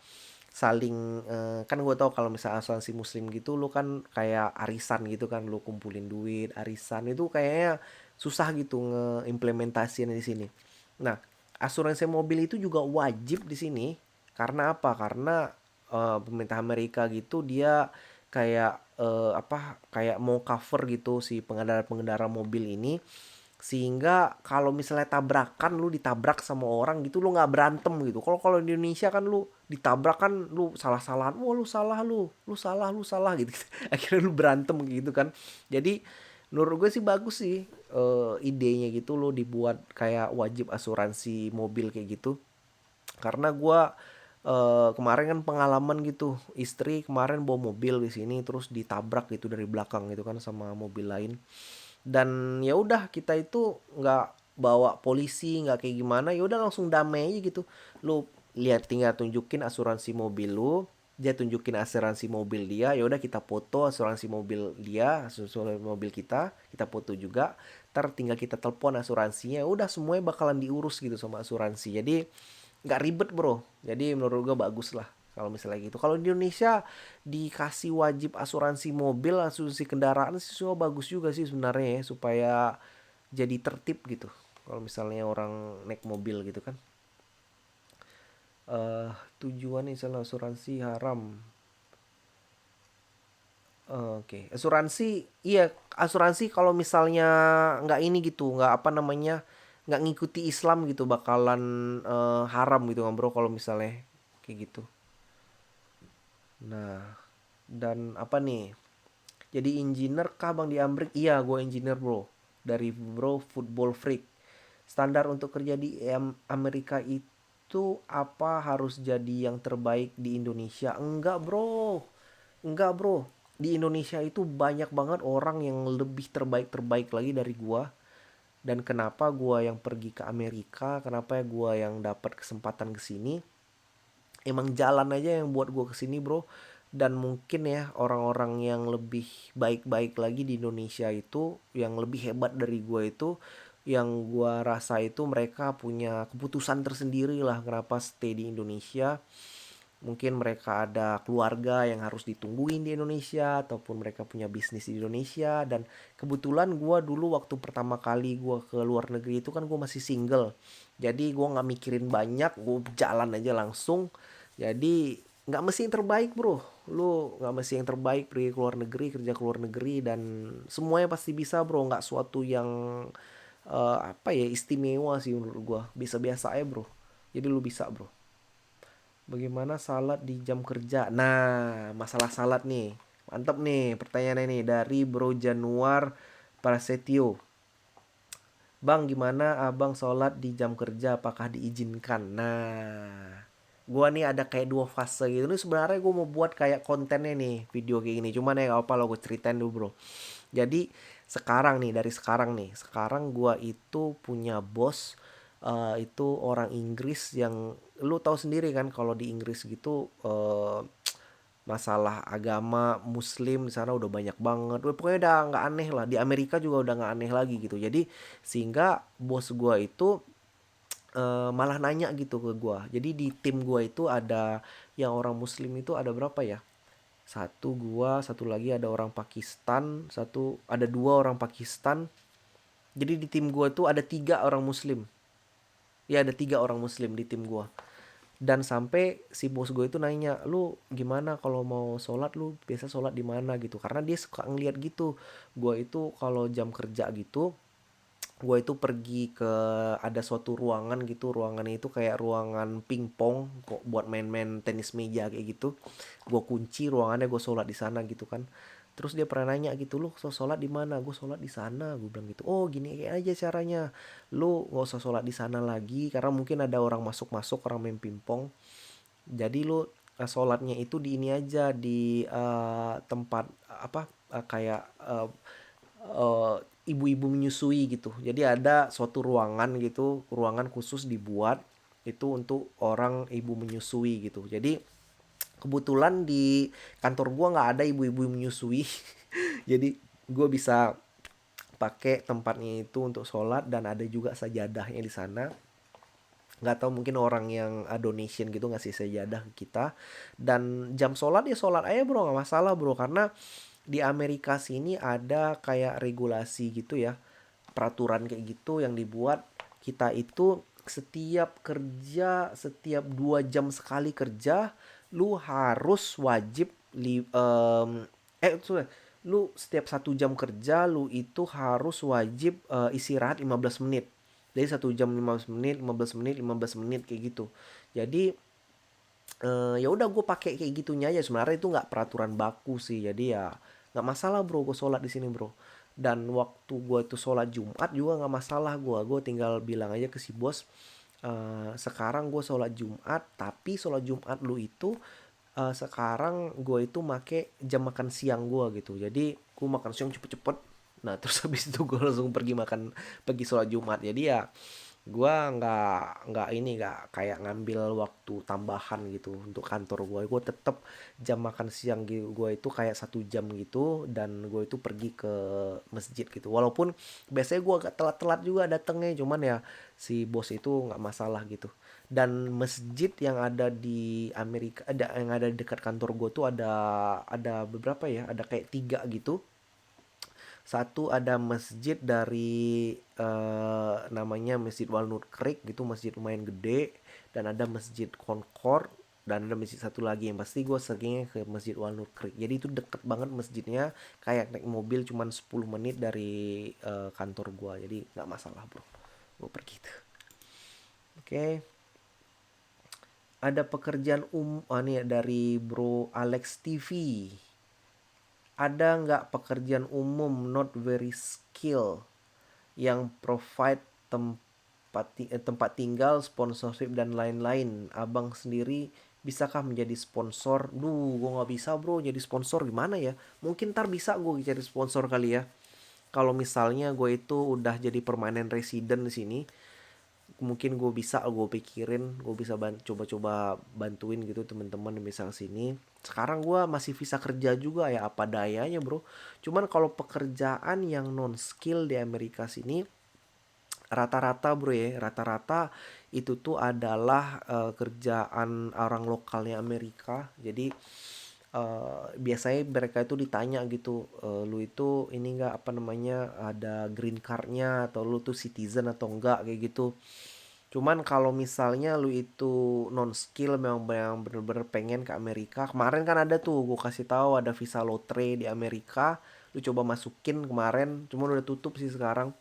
saling kan gue tau kalau misalnya asuransi muslim gitu lu kan kayak arisan gitu kan, lu kumpulin duit arisan itu kayaknya susah gitu ngeimplementasiin di sini. Nah, asuransi mobil itu juga wajib di sini karena apa? Karena pemerintah Amerika gitu dia kayak apa, kayak mau cover gitu si pengendara-pengendara mobil ini, sehingga kalau misalnya tabrakan, lu ditabrak sama orang gitu lu nggak berantem gitu. Kalau kalau di Indonesia kan lu ditabrak kan lu salah-salahan, wah lu salah, lu salah, lu salah gitu. Akhirnya lu berantem gitu kan. Jadi menurut gue sih bagus sih idenya gitu, lu dibuat kayak wajib asuransi mobil kayak gitu. Karena gue kemarin kan pengalaman gitu, istri kemarin bawa mobil di sini terus ditabrak gitu dari belakang gitu kan sama mobil lain. Dan ya udah kita itu nggak bawa polisi, nggak kayak gimana, ya udah langsung damai aja gitu. Lu lihat, tinggal tunjukin asuransi mobil lu, dia tunjukin asuransi mobil dia, ya udah kita foto asuransi mobil dia, asuransi mobil kita foto juga. Ntar tinggal kita telepon asuransinya, ya udah semuanya bakalan diurus gitu sama asuransi. Jadi nggak ribet bro. Jadi menurut gue bagus lah kalau misalnya gitu. Kalau di Indonesia dikasih wajib asuransi mobil, asuransi kendaraan sih semua bagus juga sih sebenarnya ya, supaya jadi tertib gitu. Kalau misalnya orang naik mobil gitu kan. Tujuan misalnya asuransi haram. Oke, asuransi iya, asuransi kalau misalnya nggak ini gitu, nggak apa namanya, nggak ngikuti Islam gitu bakalan haram gitu kan bro kalau misalnya kayak gitu. Nah, dan apa nih? Jadi engineer kah bang di Amrik? Iya, gue engineer bro. Dari bro Football Freak. Standar untuk kerja di Amerika itu apa harus jadi yang terbaik di Indonesia? Enggak, bro. Enggak, bro. Di Indonesia itu banyak banget orang yang lebih terbaik-terbaik lagi dari gua. Dan kenapa gua yang pergi ke Amerika, kenapa ya gua yang dapat kesempatan ke sini? Emang jalan aja yang buat gua ke sini, bro. Dan mungkin ya orang-orang yang lebih baik-baik lagi di Indonesia itu, yang lebih hebat dari gua itu, yang gua rasa itu mereka punya keputusan tersendiri lah kenapa stay di Indonesia. Mungkin mereka ada keluarga yang harus ditungguin di Indonesia ataupun mereka punya bisnis di Indonesia. Dan kebetulan gue dulu waktu pertama kali gue ke luar negeri itu kan gue masih single, jadi gue nggak mikirin banyak, gue jalan aja langsung. Jadi nggak mesti yang terbaik, bro. Lu nggak mesti yang terbaik pergi ke luar negeri, kerja ke luar negeri, dan semuanya pasti bisa, bro. Nggak suatu yang apa ya, istimewa sih menurut gue. Bisa biasa aja, bro. Jadi lu bisa, bro. Bagaimana salat di jam kerja? Nah, masalah salat nih. Mantap nih pertanyaannya nih dari Bro Januar Prasetyo. Bang, gimana abang sholat di jam kerja? Apakah diizinkan? Nah, gua nih ada kayak dua fase gitu. Ini sebenarnya gue mau buat kayak kontennya nih, video kayak gini. Cuman ya gak apa lo gue ceritain dulu, bro. Jadi sekarang nih, dari sekarang nih, sekarang gua itu punya bos, itu orang Inggris yang lu tahu sendiri kan kalau di Inggris gitu, masalah agama Muslim di sana udah banyak banget. Udah, pokoknya udah nggak aneh lah. Di Amerika juga udah nggak aneh lagi gitu. Jadi sehingga bos gua itu malah nanya gitu ke gua. Jadi di tim gua itu ada yang orang Muslim itu ada berapa ya? Satu gua, satu lagi ada orang Pakistan, satu ada dua orang Pakistan. Jadi di tim gua tuh ada tiga orang Muslim. Ya ada tiga orang Muslim di tim gua. Dan sampai si bos gue itu nanya, lu gimana kalau mau sholat, lu biasa sholat di mana gitu? Karena dia suka ngeliat gitu. Gue itu kalau jam kerja gitu, gue itu pergi ke ada suatu ruangan gitu. Ruangannya itu kayak ruangan pingpong kok, buat main-main tenis meja kayak gitu. Gue kunci ruangannya, gue sholat di sana gitu kan. Terus dia pernah nanya gitu, lu sholat di mana? Gue sholat di sana, gue bilang gitu. Oh gini kayak aja caranya, lu nggak usah sholat di sana lagi karena mungkin ada orang masuk-masuk, orang main pingpong. Jadi lu sholatnya itu di ini aja, di tempat apa, kayak eh, ibu-ibu menyusui gitu. Jadi ada suatu ruangan gitu, ruangan khusus dibuat itu untuk orang ibu menyusui gitu. Jadi kebetulan di kantor gua nggak ada ibu-ibu menyusui. Jadi gue bisa pakai tempatnya itu untuk sholat, dan ada juga sajadahnya di sana. Nggak tahu, mungkin orang yang donation gitu ngasih sajadah ke kita. Dan jam sholat ya sholat aja, bro, nggak masalah, bro. Karena di Amerika sini ada kayak regulasi gitu ya, peraturan kayak gitu yang dibuat. Kita itu setiap kerja, setiap 2 jam sekali kerja, lu harus wajib sorry, lu setiap 1 jam kerja lu itu harus wajib istirahat 15 menit. Jadi 1 jam 15 menit, 15 menit, 15 menit kayak gitu. Jadi ya udah gue pakai kayak gitunya aja. Sebenarnya itu nggak peraturan baku sih. Jadi ya nggak masalah, bro, gue sholat di sini, bro. Dan waktu gue itu sholat Jumat juga nggak masalah, gue tinggal bilang aja ke si bos, sekarang gue sholat Jumat, tapi sholat Jumat lu itu sekarang gue itu make jam makan siang gue gitu. Jadi gue makan siang cepet-cepet. Nah terus habis itu gue langsung pergi sholat Jumat. Jadi ya gua nggak ini, nggak kayak ngambil waktu tambahan gitu untuk kantor gue tetap jam makan siang gitu gue itu kayak 1 jam gitu, dan gue itu pergi ke masjid gitu. Walaupun biasanya gue agak telat-telat juga datangnya, cuman ya si bos itu nggak masalah gitu. Dan masjid yang ada di Amerika, ada yang ada di dekat kantor gue tuh ada beberapa ya, ada kayak tiga gitu. Satu ada masjid dari namanya Masjid Walnut Creek gitu, masjid lumayan gede. Dan ada Masjid Concord, dan ada masjid satu lagi yang pasti gue seringnya ke Masjid Walnut Creek. Jadi itu deket banget masjidnya, kayak naik mobil cuman 10 menit dari kantor gue. Jadi nggak masalah, bro, gue pergi tuh. Oke. Ada pekerjaan nih dari Bro Alex TV. Ada nggak pekerjaan umum not very skill yang provide tempat tinggal, sponsorship dan lain-lain. Abang sendiri bisakah menjadi sponsor? Gue nggak bisa bro, jadi sponsor gimana ya? Mungkin ntar bisa gue jadi sponsor kali ya. Kalau misalnya gue itu udah jadi permanent resident di sini, mungkin gue pikirin gue bisa coba-coba bantuin gitu teman-teman yang bisa kesini. Sekarang gue masih visa kerja juga ya, apa dayanya bro. Cuman kalau pekerjaan yang non skill di Amerika sini rata-rata bro ya, rata-rata itu tuh adalah kerjaan orang lokalnya Amerika. Jadi biasanya mereka itu ditanya gitu, lu itu ini enggak apa namanya ada green cardnya atau lu tuh citizen atau enggak kayak gitu. Cuman kalau misalnya lu itu non skill memang yang bener-bener pengen ke Amerika, kemarin kan ada tuh gue kasih tahu ada visa lotre di Amerika, lu coba masukin kemarin, cuman udah tutup sih sekarang.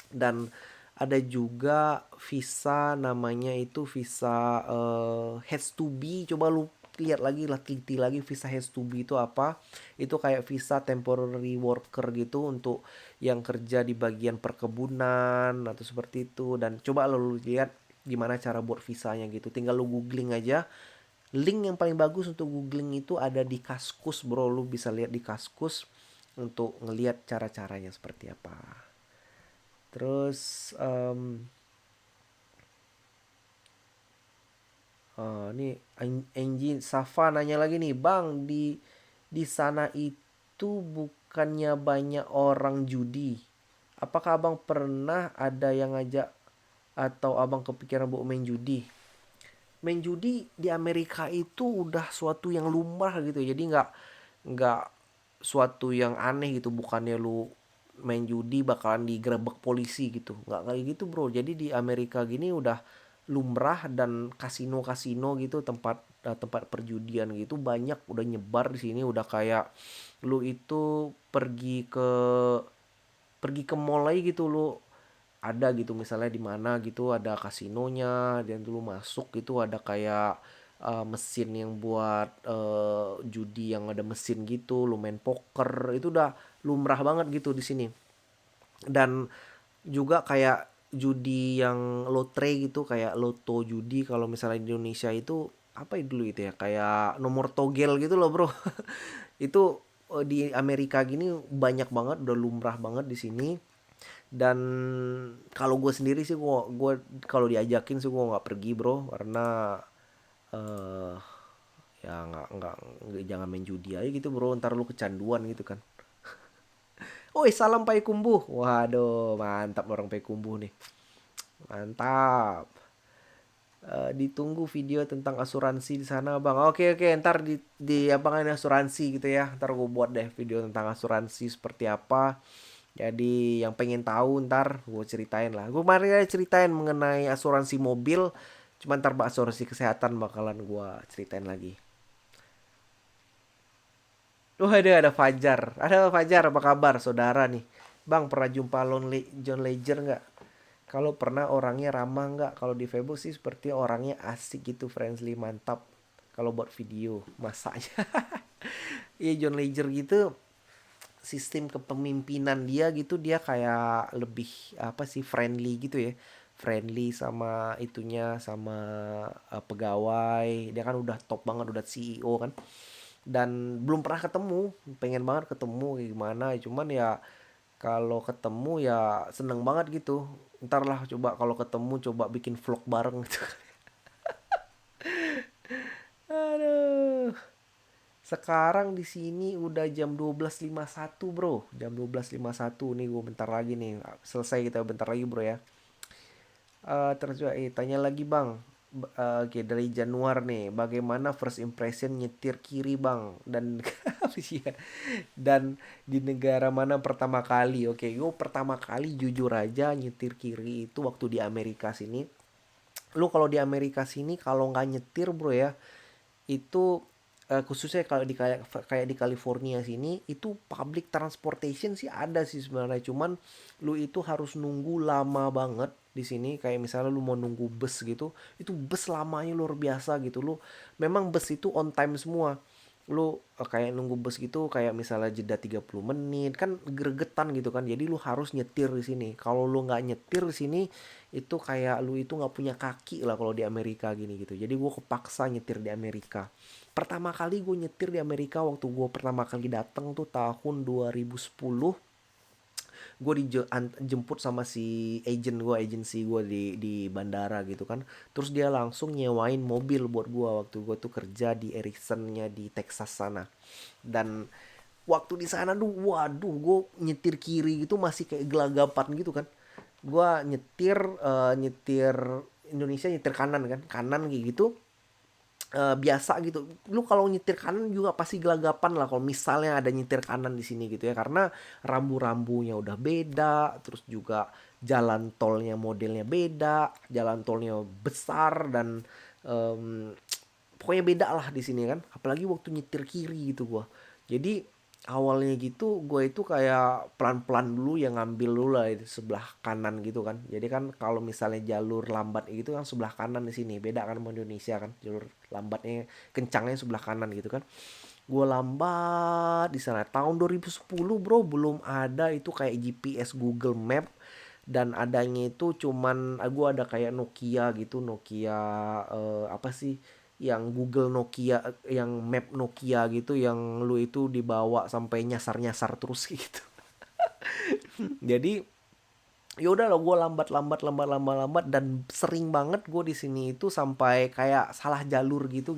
Dan ada juga visa namanya itu visa has to be, coba lu lihat lagi lah, teliti lagi visa has to be itu apa. Itu kayak visa temporary worker gitu untuk yang kerja di bagian perkebunan atau seperti itu. Dan coba lu lihat gimana cara buat visanya gitu, tinggal lu googling aja. Link yang paling bagus untuk googling itu ada di Kaskus bro, lu bisa lihat di Kaskus untuk ngelihat cara-caranya seperti apa. Terus nih Angie Safa nanya lagi nih, Bang, di sana itu bukannya banyak orang judi. Apakah Abang pernah ada yang ngajak atau Abang kepikiran buat main judi? Main judi di Amerika itu udah suatu yang lumrah gitu. Jadi nggak suatu yang aneh gitu, bukannya lu main judi bakalan digerebek polisi gitu, nggak kayak gitu bro. Jadi di Amerika gini udah lumrah, dan kasino-kasino gitu, tempat perjudian gitu banyak udah nyebar di sini. Udah kayak lu itu pergi ke mall aja gitu, lu ada gitu misalnya di mana gitu ada kasinonya, dan dulu masuk gitu ada kayak mesin yang buat judi, yang ada mesin gitu, lu main poker itu udah lumrah banget gitu di sini. Dan juga kayak judi yang lotre gitu, kayak loto judi kalau misalnya di Indonesia itu apa ya dulu itu ya, kayak nomor togel gitu loh bro. Itu di Amerika gini banyak banget, udah lumrah banget di sini. Dan kalau gue sendiri sih, gue kalau diajakin sih gue nggak pergi bro, karena eh ya jangan main judi aja gitu bro, ntar lu kecanduan gitu kan. Oi, salam Payakumbuh. Waduh, mantap orang Payakumbuh nih. Mantap. Ditunggu video tentang asuransi di sana, Bang. Oke, oke, ntar di abang ada asuransi gitu ya. Ntar gue buat deh video tentang asuransi seperti apa. Jadi yang pengen tahu ntar gue ceritain lah. Gue kemarin aja ceritain mengenai asuransi mobil. Cuman ntar asuransi kesehatan bakalan gue ceritain lagi. Ada Fajar. Ada Fajar, apa kabar saudara nih? Bang, pernah jumpa John Legend nggak? Kalau pernah, orangnya ramah nggak? Kalau di Facebook sih seperti orangnya asik gitu, friendly, mantap. Kalau buat video, masanya. Iya, John Legend gitu, sistem kepemimpinan dia gitu, dia kayak lebih apa sih, friendly gitu ya. Friendly sama itunya, sama pegawai. Dia kan udah top banget, udah CEO kan. Dan belum pernah ketemu, pengen banget ketemu kayak gimana. Cuman ya kalau ketemu ya seneng banget gitu. Ntar lah coba kalau ketemu, coba bikin vlog bareng gitu. Aduh. Sekarang di sini udah jam 12.51 bro. Jam 12.51 nih, gue bentar lagi nih. Selesai kita bentar lagi bro ya. Terus juga tanya lagi bang. Oke, dari Januar nih, bagaimana first impression nyetir kiri bang? Dan apa sih ya? Dan di negara mana pertama kali? Oke, gue pertama kali jujur aja nyetir kiri itu waktu di Amerika sini. Lu kalau di Amerika sini kalau nggak nyetir bro ya, itu khususnya kalau kayak di California sini, itu public transportation sih ada sih sebenarnya. Cuman lu itu harus nunggu lama banget di sini. Kayak misalnya lu mau nunggu bus gitu, itu bus lamanya luar biasa gitu. Lu memang bus itu on time semua. Lu kayak nunggu bus gitu, kayak misalnya jeda 30 menit kan gregetan gitu kan. Jadi lu harus nyetir di sini. Kalau lu nggak nyetir di sini itu kayak lu itu nggak punya kaki lah kalau di Amerika gini gitu. Jadi gue kepaksa nyetir di Amerika. Pertama kali gue nyetir di Amerika waktu gue pertama kali dateng tuh tahun 2010. Gue dijemput sama si agensi gue di bandara gitu kan. Terus dia langsung nyewain mobil buat gue waktu gue tuh kerja di Ericssonnya di Texas sana. Dan waktu di sana tuh waduh, gue nyetir kiri gitu masih kayak gelagapan gitu kan. Gue nyetir Indonesia nyetir kanan kan, kanan kayak gitu. Biasa gitu. Lu kalau nyetir kanan juga pasti gelagapan lah kalau misalnya ada nyetir kanan di sini gitu ya, karena rambu-rambunya udah beda, terus juga jalan tolnya modelnya beda, jalan tolnya besar dan em, pokoknya beda lah di sini kan. Apalagi waktu nyetir kiri gitu gua. Jadi awalnya gitu gue itu kayak pelan-pelan dulu yang ngambil dulu lah di sebelah kanan gitu kan. Jadi kan kalau misalnya jalur lambat gitu kan sebelah kanan di sini. Beda kan sama Indonesia kan. Jalur lambatnya kencangnya sebelah kanan gitu kan. Gue lambat di sana tahun 2010 bro, belum ada itu kayak GPS Google Map. Dan adanya itu cuman gue ada kayak Nokia gitu, Nokia apa sih yang Google Nokia, yang map Nokia gitu, yang lu itu dibawa sampai nyasar-nyasar terus gitu. Jadi ya udah lah, gue lambat dan sering banget gue di sini itu sampai kayak salah jalur gitu.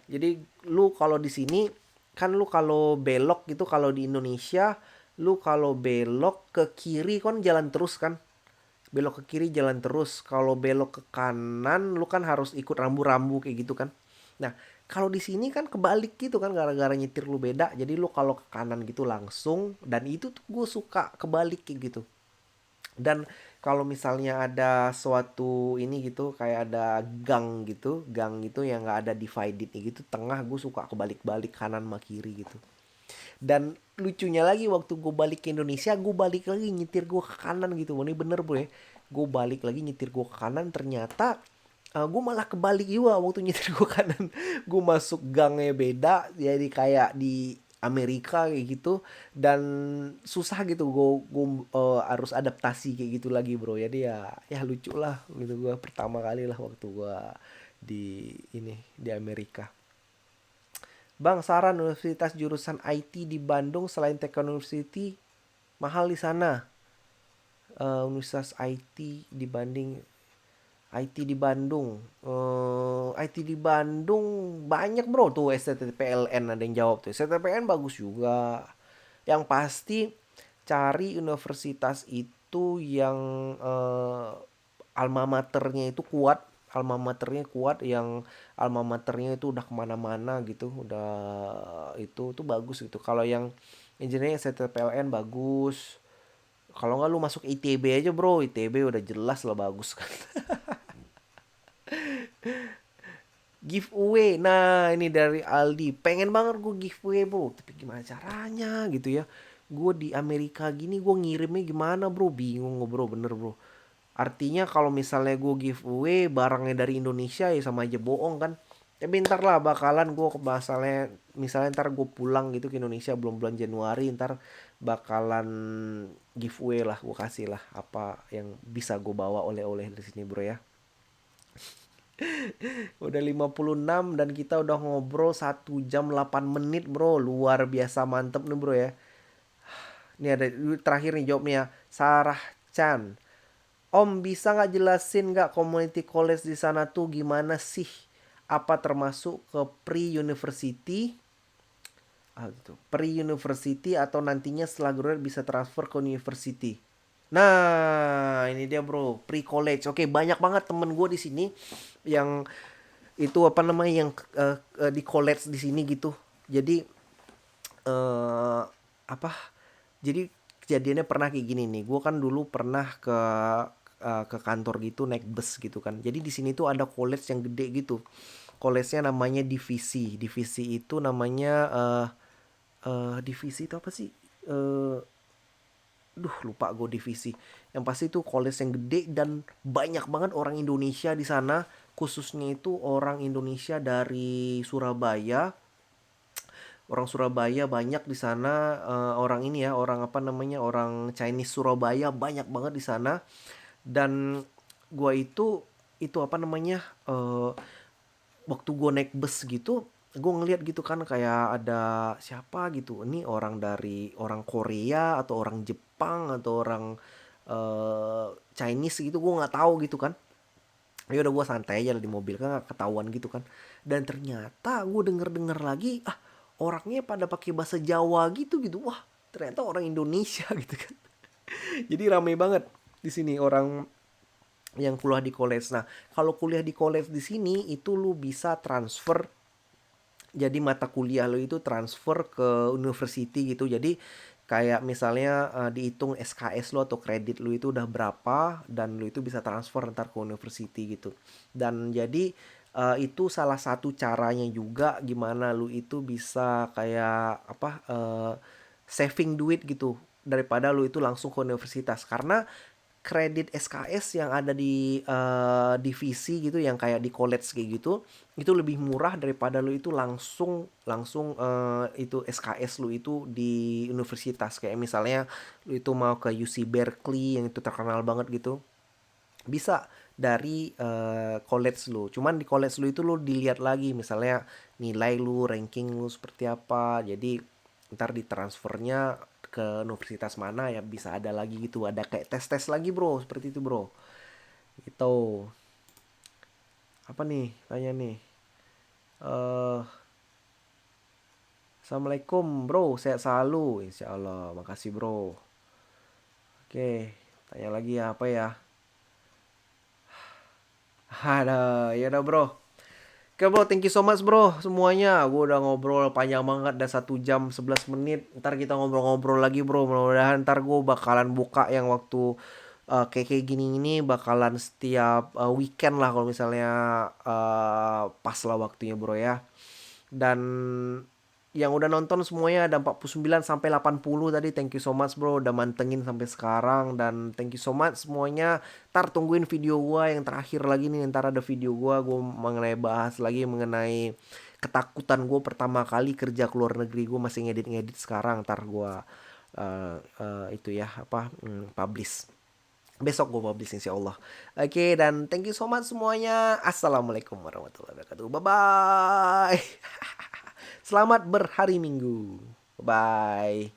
Jadi lu kalau di sini kan lu kalau belok gitu, kalau di Indonesia lu kalau belok ke kiri kan jalan terus kan, belok ke kiri jalan terus. Kalau belok ke kanan lu kan harus ikut rambu-rambu kayak gitu kan. Nah, kalau di sini kan kebalik gitu kan, gara-gara nyetir lu beda. Jadi lu kalau ke kanan gitu langsung, dan itu tuh gue suka kebalik kayak gitu. Dan kalau misalnya ada suatu ini gitu, kayak ada gang gitu yang nggak ada divided gitu, tengah gue suka kebalik-balik kanan sama kiri gitu. Dan lucunya lagi waktu gue balik ke Indonesia, gue balik lagi nyetir gue ke kanan gitu. Ini bener bro ya. Gue balik lagi nyetir gue ke kanan, ternyata gue malah kebalik juga waktu nyetir gue kanan. Gue masuk gangnya beda, jadi kayak di Amerika kayak gitu. Dan susah gitu gue harus adaptasi kayak gitu lagi bro. Jadi ya lucu lah gitu, gue pertama kali lah waktu gue di Amerika. Bang, saran universitas jurusan IT di Bandung selain Tekno University mahal di sana. Universitas IT dibanding IT di Bandung. IT di Bandung banyak bro tuh, STTPLN ada yang jawab tuh. STTPLN bagus juga. Yang pasti cari universitas itu yang alma maternya itu kuat, yang alma maternya itu udah kemana-mana gitu, udah itu tuh bagus gitu. Kalau yang engineering STPLN bagus. Kalau nggak lu masuk ITB aja bro, ITB udah jelas lah bagus kan. Giveaway, nah ini dari Aldi, pengen banget gue giveaway bro, tapi gimana caranya gitu ya. Gue di Amerika gini, gue ngirimnya gimana bro, bingung bro, bener bro. Artinya kalau misalnya gue giveaway barangnya dari Indonesia ya sama aja bohong kan. Tapi ntar lah bakalan gue ke misalnya ntar gue pulang gitu ke Indonesia belum bulan Januari, ntar bakalan giveaway lah, gue kasih lah apa yang bisa gue bawa oleh-oleh dari sini bro ya. Udah 56 dan kita udah ngobrol 1 jam 8 menit bro, luar biasa mantep nih bro ya. Ini ada terakhir nih jawabnya, Sarah Chan. Om bisa nggak jelasin nggak community college di sana tuh gimana sih? Apa termasuk ke pre-university? Gitu. Pre-university atau nantinya setelah graduate bisa transfer ke university? Nah, ini dia bro, pre-college. Oke, banyak banget temen gue di sini yang itu apa namanya yang di college di sini gitu. Jadi eh apa? Jadi kejadiannya pernah kayak gini nih. Gue kan dulu pernah ke kantor gitu naik bus gitu kan. Jadi di sini tuh ada college yang gede gitu. College-nya namanya divisi. Divisi itu namanya divisi itu apa sih? Eh lupa gue divisi. Yang pasti itu college yang gede dan banyak banget orang Indonesia di sana. Khususnya itu orang Indonesia dari Surabaya. Orang Surabaya banyak di sana, orang ini ya, orang apa namanya, orang Chinese Surabaya banyak banget di sana. Dan gua itu apa namanya, waktu gue naik bus gitu, gue ngeliat gitu kan kayak ada siapa gitu, ini orang dari orang Korea atau orang Jepang atau orang Chinese gitu, gue nggak tahu gitu kan. Ya udah gue santai aja di mobil kan nggak ketahuan gitu kan. Dan ternyata gue denger-denger lagi, orangnya pada pakai bahasa Jawa gitu gitu. Wah, ternyata orang Indonesia gitu kan. Jadi rame banget di sini orang yang kuliah di college. Nah, kalau kuliah di college di sini itu lu bisa transfer, jadi mata kuliah lu itu transfer ke university gitu. Jadi kayak misalnya dihitung SKS lu atau kredit lu itu udah berapa dan lu itu bisa transfer ntar ke university gitu. Dan jadi itu salah satu caranya juga gimana lu itu bisa kayak apa, saving duit gitu daripada lu itu langsung ke universitas. Karena kredit SKS yang ada di divisi gitu yang kayak di college kayak gitu itu lebih murah daripada lu itu langsung langsung itu SKS lu itu di universitas. Kayak misalnya lu itu mau ke UC Berkeley yang itu terkenal banget gitu, bisa dari college lu. Cuman di college lu itu lu dilihat lagi misalnya nilai lu, ranking lu seperti apa. Jadi ntar ditransfernya ke universitas mana ya bisa ada lagi gitu. Ada kayak tes-tes lagi bro, seperti itu bro. Itu apa nih? Tanya nih. eh Assalamualaikum bro, sehat selalu. Insya Allah, makasih bro. Oke, tanya lagi ya apa ya? Ada, ya udah bro. Oke bro, thank you so much bro semuanya. Gue udah ngobrol panjang banget, udah 1 jam 11 menit. Ntar kita ngobrol-ngobrol lagi bro. Mudah-mudahan ntar gue bakalan buka yang waktu kayak kayak gini ini bakalan setiap weekend lah kalau misalnya pas lah waktunya bro ya. Dan yang udah nonton semuanya ada 49 sampai 80 tadi. Thank you so much bro udah mantengin sampai sekarang dan thank you so much semuanya. Ntar tungguin video gua yang terakhir lagi nih. Ntar ada video gua mengenai bahas lagi mengenai ketakutan gue pertama kali kerja ke luar negeri. Gue masih ngedit-ngedit sekarang. Ntar gua itu ya apa publish. Besok gue publish insya Allah. Oke, dan thank you so much semuanya. Assalamualaikum warahmatullahi wabarakatuh. Bye bye. Selamat berhari Minggu. Bye.